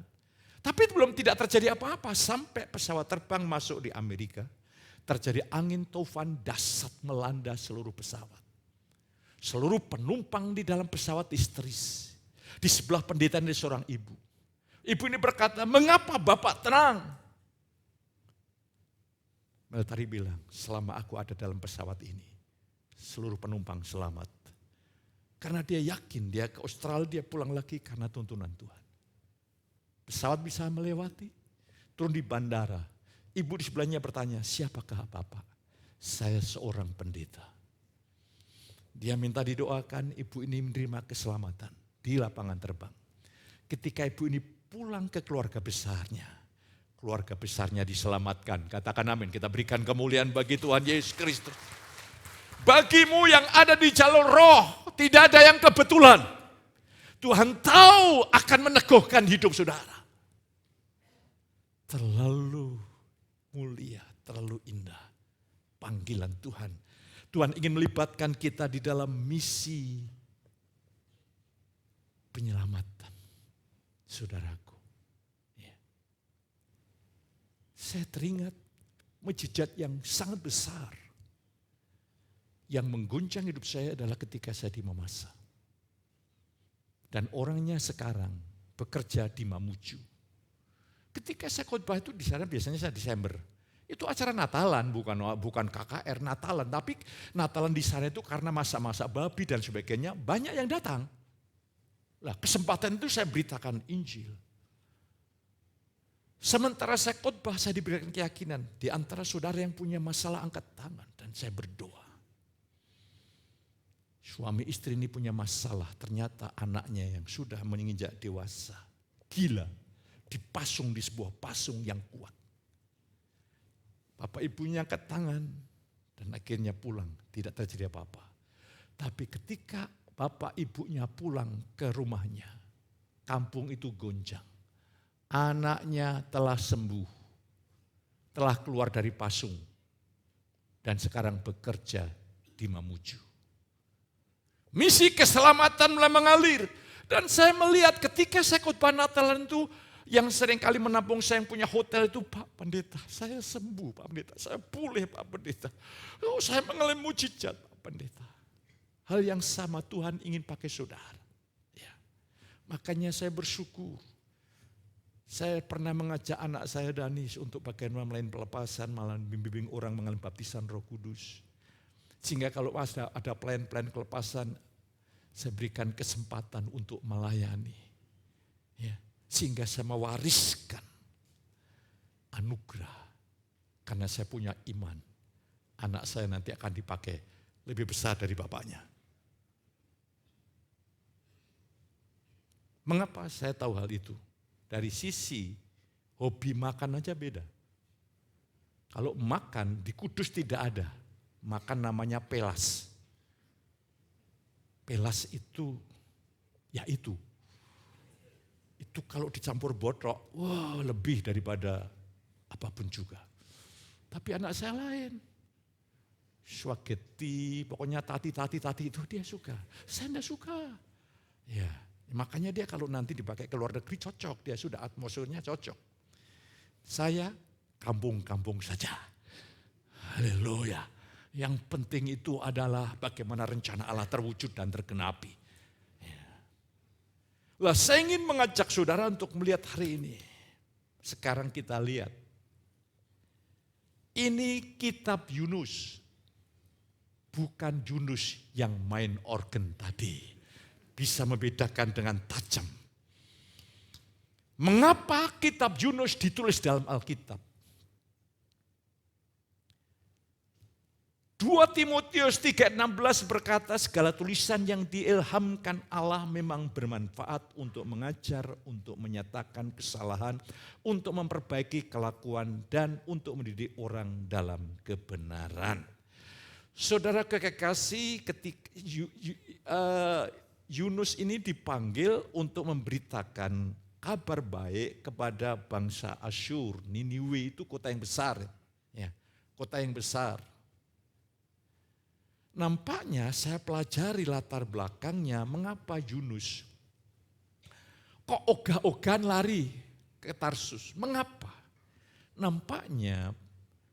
S1: Tapi belum tidak terjadi apa-apa sampai pesawat terbang masuk di Amerika. Terjadi angin taufan dahsyat melanda seluruh pesawat. Seluruh penumpang di dalam pesawat histeris. Di sebelah pendeta ada seorang ibu. Ibu ini berkata, mengapa Bapak tenang? Meltari bilang, selama aku ada dalam pesawat ini, seluruh penumpang selamat. Karena dia yakin dia ke Australia, dia pulang lagi karena tuntunan Tuhan. Pesawat bisa melewati, turun di bandara. Ibu di sebelahnya bertanya, siapakah Bapak? Saya seorang pendeta. Dia minta didoakan, ibu ini menerima keselamatan di lapangan terbang. Ketika ibu ini pulang ke keluarga besarnya diselamatkan. Katakan amin, kita berikan kemuliaan bagi Tuhan Yesus Kristus. Bagimu yang ada di jalur roh, tidak ada yang kebetulan. Tuhan tahu akan meneguhkan hidup saudara. Terlalu mulia, terlalu indah panggilan Tuhan. Tuhan ingin melibatkan kita di dalam misi penyelamatan, saudaraku. Ya. Saya teringat mujizat yang sangat besar yang mengguncang hidup saya adalah ketika saya di Mamasa. Dan orangnya sekarang bekerja di Mamuju. Ketika saya khotbah itu di sana biasanya saya Desember. Itu acara Natalan, bukan KKR, Natalan. Tapi Natalan di sana itu karena masa-masa babi dan sebagainya, banyak yang datang. Lah kesempatan itu saya beritakan Injil. Sementara saya khotbah, saya diberikan keyakinan. Di antara saudara yang punya masalah angkat tangan. Dan saya berdoa. Suami istri ini punya masalah, ternyata anaknya yang sudah menginjak dewasa. Gila, dipasung di sebuah pasung yang kuat. Bapak ibunya angkat tangan dan akhirnya pulang, tidak terjadi apa-apa. Tapi ketika bapak ibunya pulang ke rumahnya, kampung itu gonjang. Anaknya telah sembuh, telah keluar dari pasung dan sekarang bekerja di Mamuju. Misi keselamatan mulai mengalir. Dan saya melihat ketika saya khotbah Natalan itu, yang sering kali menampung saya yang punya hotel itu, Pak Pendeta, saya sembuh Pak Pendeta, saya pulih Pak Pendeta. Oh, saya mengalami mujizat Pak Pendeta. Hal yang sama Tuhan ingin pakai saudara. Ya. Makanya saya bersyukur. Saya pernah mengajak anak saya Danis untuk bagaimana melayani pelepasan, malah bimbing orang mengalami baptisan Roh Kudus. Sehingga kalau ada plan-plan kelepasan, saya berikan kesempatan untuk melayani. Ya. Sehingga saya mewariskan anugerah. Karena saya punya iman. Anak saya nanti akan dipakai lebih besar dari bapaknya. Mengapa saya tahu hal itu? Dari sisi hobi makan aja beda. Kalau makan di Kudus tidak ada. Makan namanya pelas. Pelas itu, ya itu. Itu kalau dicampur botrok, wah lebih daripada apapun juga. Tapi anak saya lain. Spaghetti, pokoknya tati itu dia suka. Saya enggak suka. Ya, makanya dia kalau nanti dipakai ke luar negeri cocok. Dia sudah atmosfernya cocok. Saya kampung-kampung saja. Haleluya. Yang penting itu adalah bagaimana rencana Allah terwujud dan tergenapi. Ya. Lah, saya ingin mengajak saudara untuk melihat hari ini. Sekarang kita lihat. Ini kitab Yunus. Bukan Yunus yang main organ tadi. Bisa membedakan dengan tajam. Mengapa kitab Yunus ditulis dalam Alkitab? 2 Timotius 3:16 berkata, segala tulisan yang diilhamkan Allah memang bermanfaat untuk mengajar, untuk menyatakan kesalahan, untuk memperbaiki kelakuan, dan untuk mendidik orang dalam kebenaran. Saudara kekasih, ketika Yunus ini dipanggil untuk memberitakan kabar baik kepada bangsa Asyur. Niniwe itu kota yang besar, ya, kota yang besar. Nampaknya saya pelajari latar belakangnya mengapa Yunus kok ogah-ogahan lari ke Tarsus. Mengapa? Nampaknya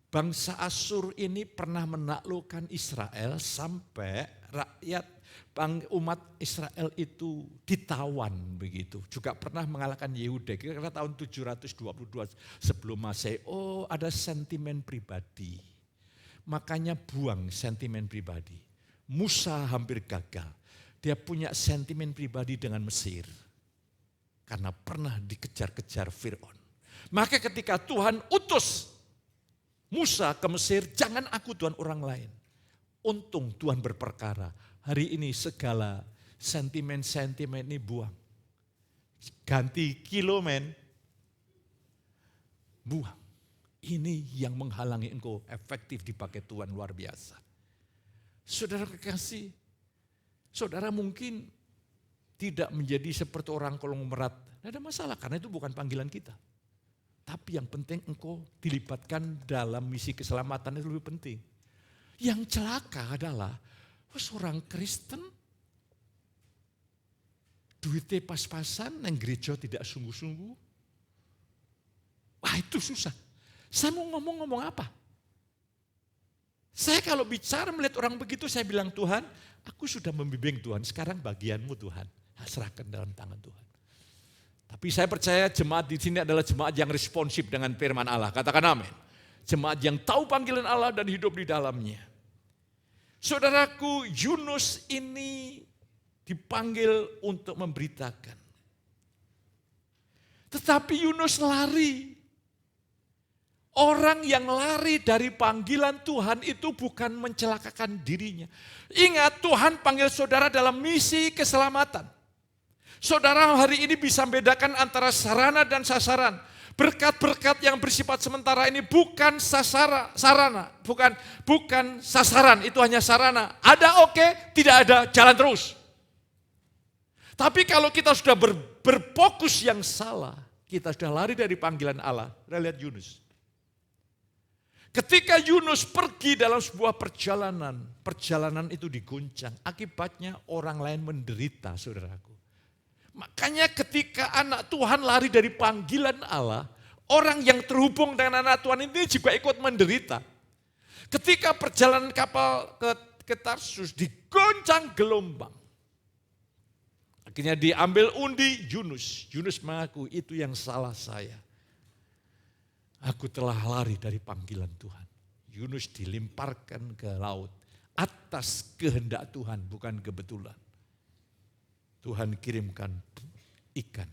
S1: bangsa Asyur ini pernah menaklukkan Israel sampai rakyat umat Israel itu ditawan begitu. Juga pernah mengalahkan Yehuda kira-kira tahun 722 sebelum Masehi. Oh, ada sentimen pribadi. Makanya buang sentimen pribadi. Musa hampir gagal. Dia punya sentimen pribadi dengan Mesir. Karena pernah dikejar-kejar Fir'aun. Maka ketika Tuhan utus Musa ke Mesir, jangan aku Tuhan orang lain. Untung Tuhan berperkara. Hari ini segala sentimen-sentimen ini buang. Ganti kilomen, buang. Ini yang menghalangi engkau efektif dipakai Tuhan luar biasa. Saudara kekasih, saudara mungkin tidak menjadi seperti orang konglomerat. Tidak ada masalah karena itu bukan panggilan kita. Tapi yang penting engkau dilibatkan dalam misi keselamatan itu lebih penting. Yang celaka adalah seorang Kristen duitnya pas-pasan, yang gereja tidak sungguh-sungguh. Wah, itu susah. Saya mau ngomong apa? Saya kalau bicara melihat orang begitu, saya bilang, Tuhan, aku sudah membimbing Tuhan, sekarang bagianmu Tuhan. Serahkan dalam tangan Tuhan. Tapi saya percaya jemaat di sini adalah jemaat yang responsif dengan firman Allah. Katakan amin. Jemaat yang tahu panggilan Allah dan hidup di dalamnya. Saudaraku, Yunus ini dipanggil untuk memberitakan. Tetapi Yunus lari. Orang yang lari dari panggilan Tuhan itu bukan mencelakakan dirinya. Ingat, Tuhan panggil saudara dalam misi keselamatan. Saudara hari ini bisa membedakan antara sarana dan sasaran. Berkat-berkat yang bersifat sementara ini bukan sarana, bukan sasaran, itu hanya sarana. Ada oke, tidak ada jalan terus. Tapi kalau kita sudah berfokus yang salah, kita sudah lari dari panggilan Allah. Kita lihat Yunus. Ketika Yunus pergi dalam sebuah perjalanan, perjalanan itu diguncang. Akibatnya orang lain menderita, saudaraku. Makanya ketika anak Tuhan lari dari panggilan Allah, orang yang terhubung dengan anak Tuhan ini juga ikut menderita. Ketika perjalanan kapal ke Tarsus diguncang gelombang. Akhirnya diambil undi Yunus. Yunus mengaku, itu yang salah saya. Aku telah lari dari panggilan Tuhan. Yunus dilemparkan ke laut atas kehendak Tuhan, bukan kebetulan. Tuhan kirimkan ikan.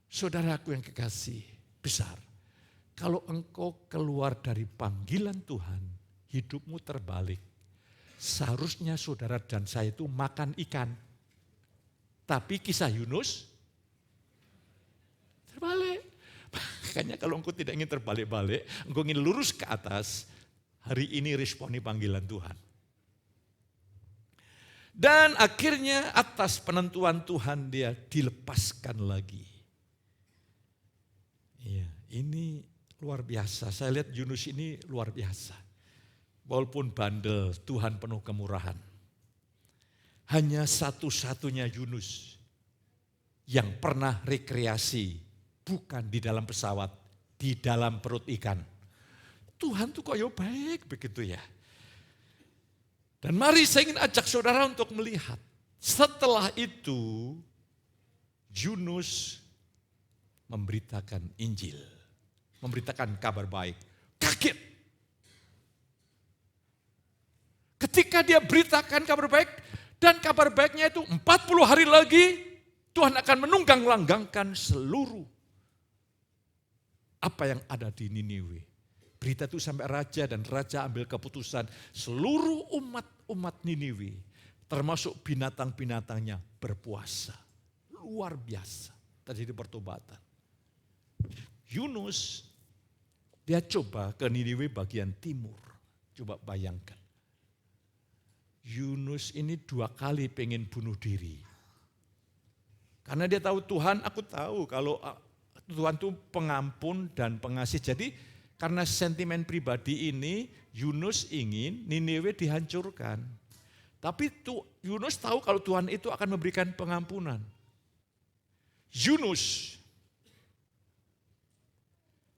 S1: Saudaraku yang kekasih besar, kalau engkau keluar dari panggilan Tuhan, hidupmu terbalik. Seharusnya saudara dan saya itu makan ikan. Tapi kisah Yunus terbalik. Makanya kalau engkau tidak ingin terbalik-balik, engkau ingin lurus ke atas, hari ini responi panggilan Tuhan. Dan akhirnya atas penentuan Tuhan dia dilepaskan lagi. Iya, ini luar biasa. Saya lihat Yunus ini luar biasa. Walaupun bandel, Tuhan penuh kemurahan. Hanya satu-satunya Yunus yang pernah rekreasi. Bukan di dalam pesawat, di dalam perut ikan. Tuhan tuh kok ya baik begitu ya. Dan mari saya ingin ajak saudara untuk melihat. Setelah itu, Yunus memberitakan Injil. Memberitakan kabar baik. Kaget. Ketika dia beritakan kabar baik, dan kabar baiknya itu 40 hari lagi, Tuhan akan menunggang-langgangkan seluruh apa yang ada di Niniwe. Berita itu sampai raja dan raja ambil keputusan seluruh umat Niniwe termasuk binatang-binatangnya berpuasa. Luar biasa terjadi pertobatan. Yunus dia coba ke Niniwe bagian timur. Coba bayangkan. Yunus ini 2 kali pengen bunuh diri. Karena dia tahu Tuhan, aku tahu kalau Tuhan itu pengampun dan pengasih. Jadi karena sentimen pribadi ini, Yunus ingin Niniwe dihancurkan. Tapi Yunus tahu kalau Tuhan itu akan memberikan pengampunan. Yunus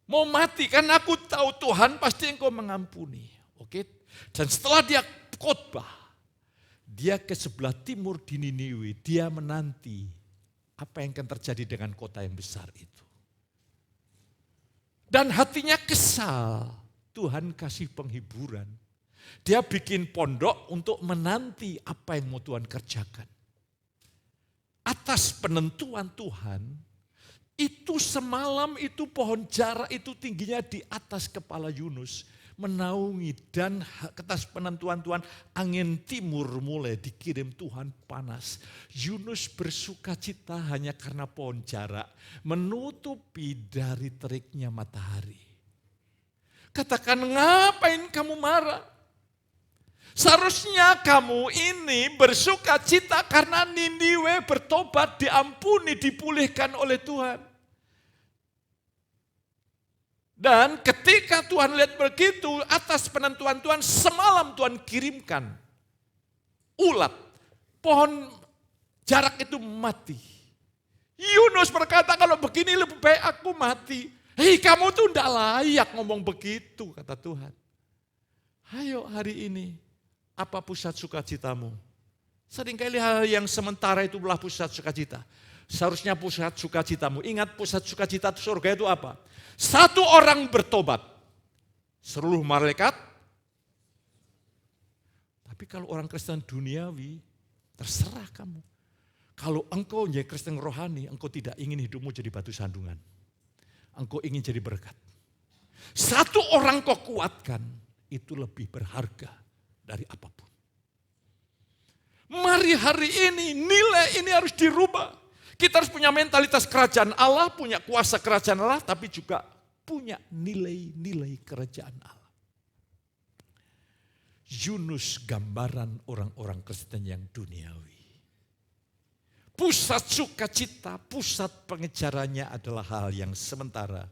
S1: mau mati karena aku tahu Tuhan pasti engkau mengampuni. Oke? Dan setelah dia khotbah, dia ke sebelah timur di Niniwe, dia menanti apa yang akan terjadi dengan kota yang besar itu. Dan hatinya kesal, Tuhan kasih penghiburan. Dia bikin pondok untuk menanti apa yang mau Tuhan kerjakan. Atas penentuan Tuhan, itu semalam itu pohon jara itu tingginya di atas kepala Yunus. Menaungi dan atas penentuan Tuhan angin timur mulai dikirim Tuhan panas. Yunus bersuka cita hanya karena pohon jara menutupi dari teriknya matahari. Katakan, ngapain kamu marah? Seharusnya kamu ini bersuka cita karena Niniwe bertobat, diampuni, dipulihkan oleh Tuhan. Dan ketika Tuhan lihat begitu, atas penentuan Tuhan, semalam Tuhan kirimkan ulat. Pohon jarak itu mati. Yunus berkata, kalau begini lebih baik aku mati. Hei, kamu tuh tidak layak ngomong begitu, kata Tuhan. Ayo hari ini, apa pusat sukacitamu? Seringkali hal yang sementara itu adalah pusat sukacita. Seharusnya pusat sukacitamu. Ingat pusat sukacita surga itu apa? Satu orang bertobat. Seluruh malaikat. Tapi kalau orang Kristen duniawi, terserah kamu. Kalau engkau menjadi Kristen rohani, engkau tidak ingin hidupmu jadi batu sandungan. Engkau ingin jadi berkat. Satu orang kau kuatkan, itu lebih berharga dari apapun. Mari hari ini, nilai ini harus dirubah. Kita harus punya mentalitas kerajaan Allah, punya kuasa kerajaan Allah, tapi juga punya nilai-nilai kerajaan Allah. Yunus gambaran orang-orang Kristen yang duniawi. Pusat sukacita, pusat pengejarannya adalah hal yang sementara.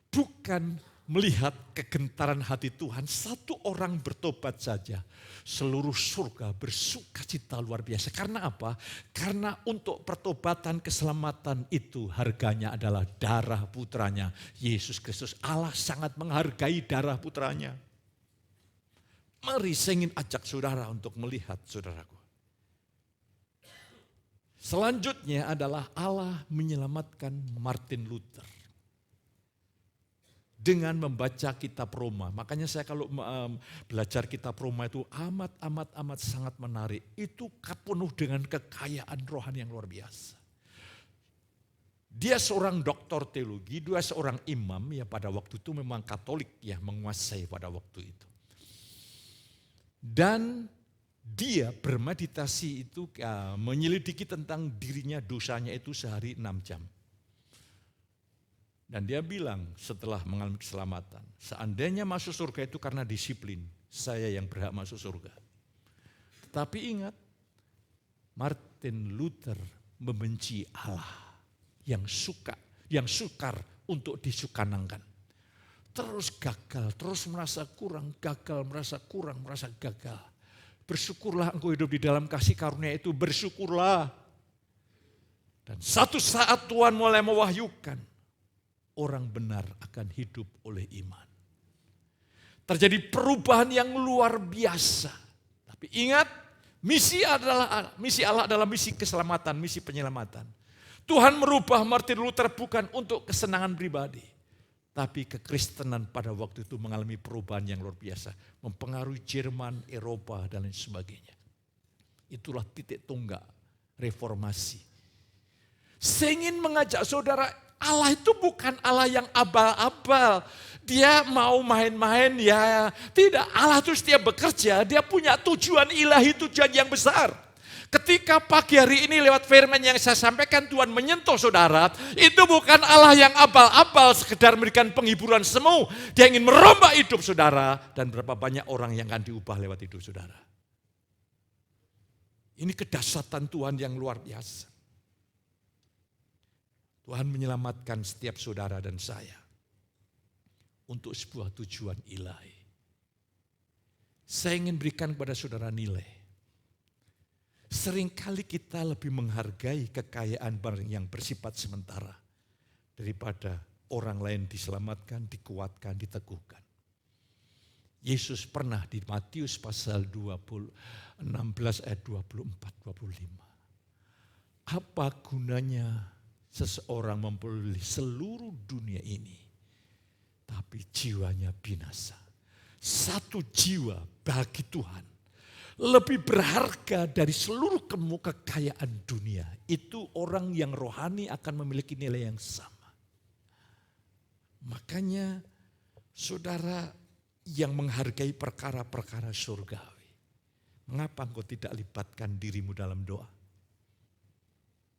S1: Bukan melihat kegentaran hati Tuhan, satu orang bertobat saja, seluruh surga bersukacita luar biasa. Karena apa? Karena untuk pertobatan keselamatan itu harganya adalah darah putranya, Yesus Kristus. Allah sangat menghargai darah putranya. Mari saya ingin ajak saudara untuk melihat, saudaraku. Selanjutnya adalah Allah menyelamatkan Martin Luther dengan membaca kitab Roma. Makanya saya kalau belajar kitab Roma itu amat sangat menarik. Itu penuh dengan kekayaan rohani yang luar biasa. Dia seorang doktor teologi, dia seorang imam ya pada waktu itu memang Katolik ya menguasai pada waktu itu. Dan dia bermeditasi itu menyelidiki tentang dirinya, dosanya itu sehari 6 jam. Dan dia bilang setelah mengalami keselamatan, seandainya masuk surga itu karena disiplin, saya yang berhak masuk surga. Tapi ingat, Martin Luther membenci Allah yang sukar untuk disukanangkan. Terus gagal, terus merasa kurang, merasa gagal. Bersyukurlah engkau hidup di dalam kasih karunia itu, bersyukurlah. Dan satu saat Tuhan mulai mewahyukan, orang benar akan hidup oleh iman. Terjadi perubahan yang luar biasa. Tapi ingat, misi Allah adalah misi keselamatan, misi penyelamatan. Tuhan merubah Martin Luther bukan untuk kesenangan pribadi. Tapi kekristenan pada waktu itu mengalami perubahan yang luar biasa. Mempengaruhi Jerman, Eropa, dan lain sebagainya. Itulah titik tonggak reformasi. Saya ingin mengajak saudara, Allah itu bukan Allah yang abal-abal. Dia mau main-main ya. Tidak, Allah itu setiap bekerja, dia punya tujuan ilahi, tujuan yang besar. Ketika pagi hari ini lewat firman yang saya sampaikan Tuhan menyentuh saudara, itu bukan Allah yang abal-abal sekedar memberikan penghiburan semu. Dia ingin merombak hidup saudara dan berapa banyak orang yang akan diubah lewat hidup saudara. Ini kedahsyatan Tuhan yang luar biasa. Tuhan menyelamatkan setiap saudara dan saya untuk sebuah tujuan ilahi. Saya ingin berikan kepada saudara nilai. Seringkali kita lebih menghargai kekayaan yang bersifat sementara daripada orang lain diselamatkan, dikuatkan, diteguhkan. Yesus pernah di Matius pasal 16 ayat 24-25. Apa gunanya seseorang memperoleh seluruh dunia ini, tapi jiwanya binasa? Satu jiwa bagi Tuhan lebih berharga dari seluruh kekayaan dunia. Itu orang yang rohani akan memiliki nilai yang sama. Makanya saudara yang menghargai perkara-perkara surgawi, mengapa engkau tidak libatkan dirimu dalam doa?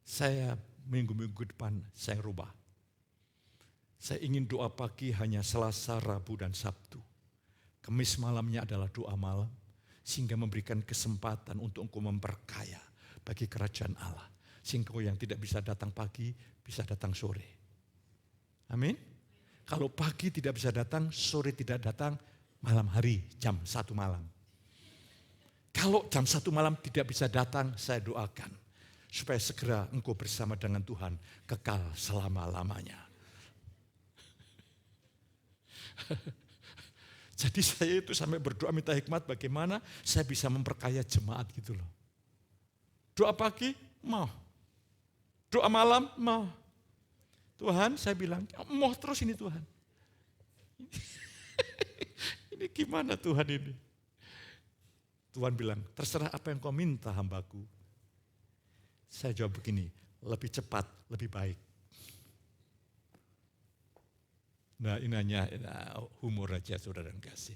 S1: Saya minggu-minggu depan saya rubah. Saya ingin doa pagi hanya Selasa, Rabu, dan Sabtu. Kamis malamnya adalah doa malam. Sehingga memberikan kesempatan untuk engkau memperkaya bagi kerajaan Allah. Sehingga engkau yang tidak bisa datang pagi, bisa datang sore. Amin. Kalau pagi tidak bisa datang, sore tidak datang, malam hari jam 1 malam. Kalau jam 1 malam tidak bisa datang, saya doakan. Supaya segera engkau bersama dengan Tuhan, kekal selama-lamanya. Jadi saya itu sampai berdoa minta hikmat bagaimana saya bisa memperkaya jemaat gitu loh. Doa pagi, mau. Doa malam, mau. Tuhan, saya bilang, mau terus ini Tuhan. Ini gimana Tuhan ini? Tuhan bilang, terserah apa yang kau minta hambaku. Saya jawab begini, lebih cepat, lebih baik. Nah ini hanya humor aja saudara yang kasih.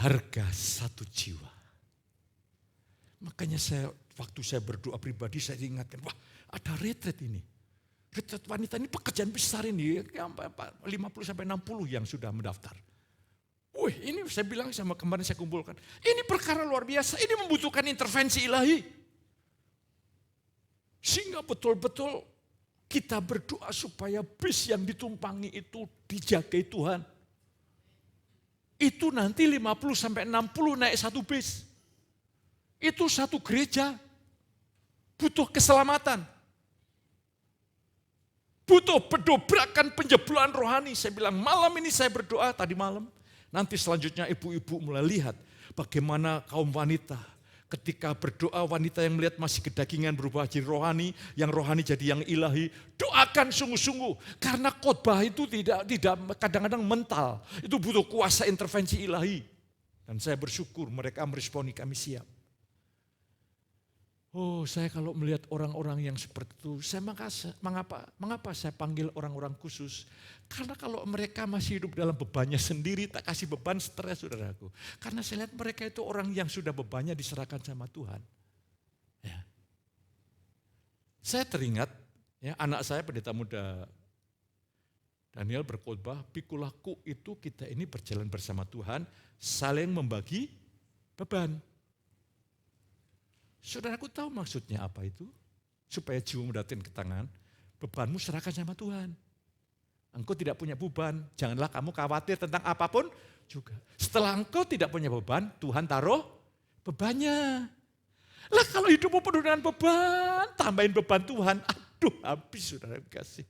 S1: Harga satu jiwa. Makanya waktu saya berdoa pribadi saya diingatkan, wah ada retret ini. Retret wanita ini pekerjaan besar ini, 50-60 yang sudah mendaftar. Wih ini saya bilang sama kemarin saya kumpulkan, ini perkara luar biasa, ini membutuhkan intervensi ilahi. Sehingga betul-betul Kita berdoa supaya bis yang ditumpangi itu dijagai Tuhan. Itu nanti 50-60 naik satu bis. Itu satu gereja. Butuh keselamatan. Butuh pendobrakan penjebolan rohani. Saya bilang malam ini saya berdoa tadi malam. Nanti selanjutnya ibu-ibu mulai lihat bagaimana kaum wanita. Ketika berdoa wanita yang melihat masih kedagingan berubah jadi rohani. Yang rohani jadi yang ilahi. Doakan sungguh-sungguh. Karena khotbah itu tidak kadang-kadang mental. Itu butuh kuasa intervensi ilahi. Dan saya bersyukur mereka meresponi kami siap. Oh, saya kalau melihat orang-orang yang seperti itu, saya mengapa saya panggil orang-orang khusus? Karena kalau mereka masih hidup dalam bebannya sendiri, tak kasih beban stres, saudaraku. Karena saya lihat mereka itu orang yang sudah bebannya diserahkan sama Tuhan. Ya. Saya teringat, ya, anak saya pendeta muda Daniel berkhotbah, pikulaku itu kita ini berjalan bersama Tuhan, saling membagi beban. Saudaraku tahu maksudnya apa itu? Supaya jiwamu datang ke tangan, bebanmu serahkan sama Tuhan. Engkau tidak punya beban, janganlah kamu khawatir tentang apapun juga. Setelah engkau tidak punya beban, Tuhan taruh bebannya. Lah kalau hidupmu penuh dengan beban, tambahin beban Tuhan, aduh habis saudara kasih.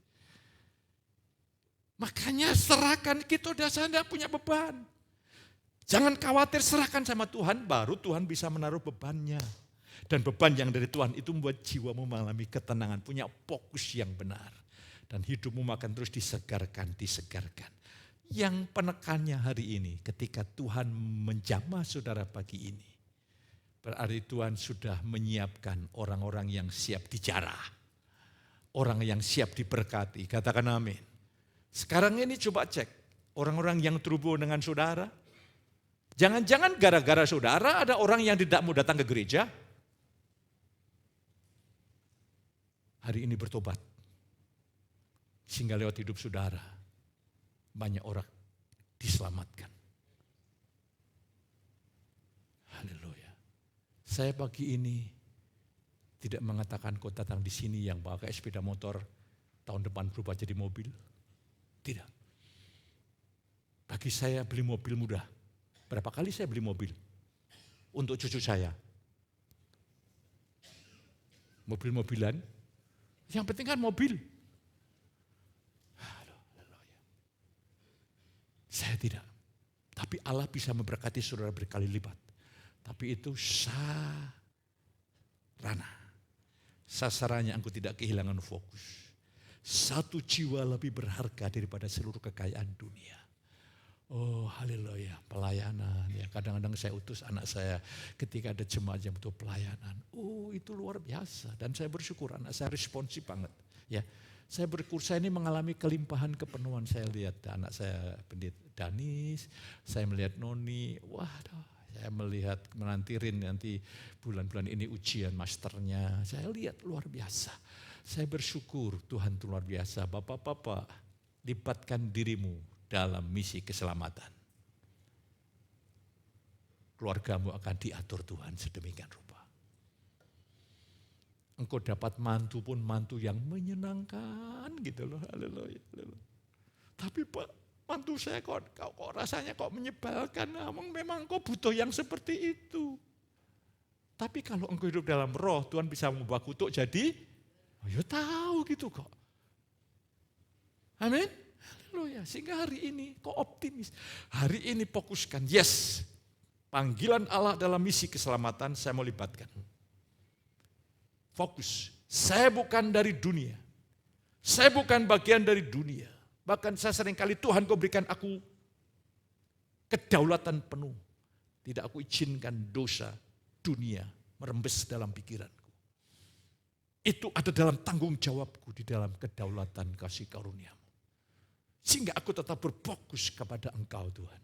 S1: Makanya serahkan, kita udah tidak punya beban. Jangan khawatir, serahkan sama Tuhan, baru Tuhan bisa menaruh bebannya. Dan beban yang dari Tuhan itu membuat jiwamu mengalami ketenangan, punya fokus yang benar. Dan hidupmu akan terus disegarkan. Yang penekannya hari ini, ketika Tuhan menjamah saudara pagi ini, berarti Tuhan sudah menyiapkan orang-orang yang siap dijarah. Orang yang siap diberkati, katakan amin. Sekarang ini coba cek, orang-orang yang terhubung dengan saudara. Jangan-jangan gara-gara saudara ada orang yang tidak mau datang ke gereja. Hari ini bertobat. Sehingga lewat hidup saudara, banyak orang diselamatkan. Haleluya. Saya pagi ini tidak mengatakan kau datang di sini yang pakai sepeda motor tahun depan berubah jadi mobil. Tidak. Bagi saya beli mobil mudah. Berapa kali saya beli mobil? Untuk cucu saya. Mobil-mobilan. Yang penting kan mobil. Saya tidak. Tapi Allah bisa memberkati saudara berkali lipat. Tapi itu sarana. Sasarannya engkau tidak kehilangan fokus. Satu jiwa lebih berharga daripada seluruh kekayaan dunia. Oh haleluya, pelayanan. Ya, kadang-kadang saya utus anak saya ketika ada jemaat yang butuh pelayanan. Oh itu luar biasa. Dan saya bersyukur anak saya responsif banget. Ya, saya bersyukur saya ini mengalami kelimpahan kepenuhan. Saya lihat anak saya pendeta Danis, saya melihat Noni. Waduh, saya melihat menanti Rin nanti bulan-bulan ini ujian masternya. Saya lihat luar biasa. Saya bersyukur Tuhan itu luar biasa. Bapak-bapak, libatkan dirimu dalam misi keselamatan. Keluargamu akan diatur Tuhan sedemikian rupa. Engkau dapat mantu pun mantu yang menyenangkan gitu loh. Haleluya. Tapi Pak, mantu saya kok rasanya kok menyebalkan. Memang engkau butuh yang seperti itu. Tapi kalau engkau hidup dalam roh, Tuhan bisa mengubah kutuk jadi, oh ya tahu gitu kok. Amin. Haleluya, sehingga hari ini kok optimis. Hari ini fokuskan, yes, panggilan Allah dalam misi keselamatan saya mau libatkan. Fokus, saya bukan dari dunia. Saya bukan bagian dari dunia. Bahkan saya seringkali Tuhan kau berikan aku kedaulatan penuh. Tidak aku izinkan dosa dunia merembes dalam pikiranku. Itu ada dalam tanggung jawabku di dalam kedaulatan kasih karunia-Mu. Sehingga aku tetap berfokus kepada Engkau Tuhan.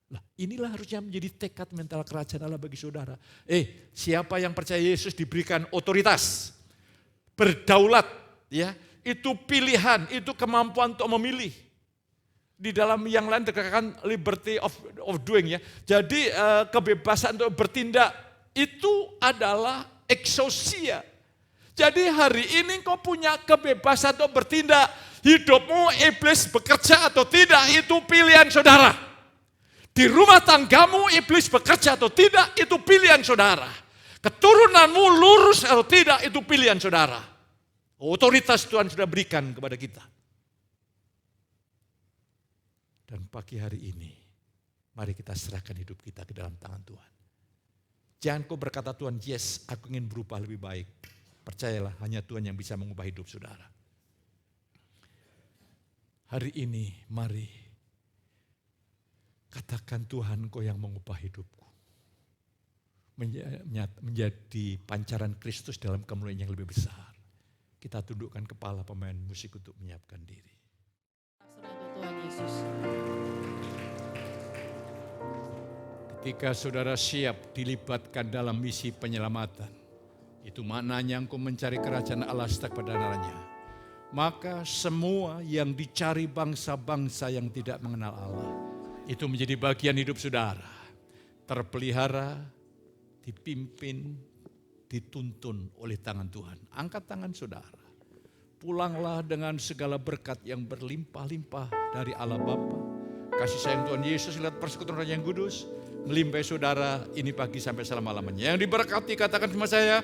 S1: Nah, inilah harusnya menjadi tekad mental kerajaan Allah bagi saudara. Siapa yang percaya Yesus diberikan otoritas, berdaulat, ya, itu pilihan, itu kemampuan untuk memilih. Di dalam yang lain dikatakan liberty of doing ya. Jadi kebebasan untuk bertindak itu adalah exousia. Jadi hari ini kau punya kebebasan untuk bertindak. Hidupmu iblis bekerja atau tidak, itu pilihan saudara. Di rumah tanggamu iblis bekerja atau tidak, itu pilihan saudara. Keturunanmu lurus atau tidak, itu pilihan saudara. Otoritas Tuhan sudah berikan kepada kita. Dan pagi hari ini, mari kita serahkan hidup kita ke dalam tangan Tuhan. Jangan kau berkata, Tuhan, yes, aku ingin berubah lebih baik. Percayalah, hanya Tuhan yang bisa mengubah hidup saudara. Hari ini, mari katakan, Tuhan, Kau yang mengubah hidupku. Menjadi pancaran Kristus dalam kemuliaan yang lebih besar. Kita tundukkan kepala pemain musik untuk menyiapkan diri.
S2: Tuhan Yesus.
S1: Ketika saudara siap dilibatkan dalam misi penyelamatan, itu maknanya engkau mencari kerajaan Allah kepada darahnya. Maka semua yang dicari bangsa-bangsa yang tidak mengenal Allah, itu menjadi bagian hidup saudara. Terpelihara, dipimpin, dituntun oleh tangan Tuhan. Angkat tangan saudara. Pulanglah dengan segala berkat yang berlimpah-limpah dari Allah Bapa. Kasih sayang Tuhan Yesus, lihat persekutuan Roh yang Kudus melimpahi saudara ini pagi sampai selama-lamanya. Yang diberkati katakan sama saya,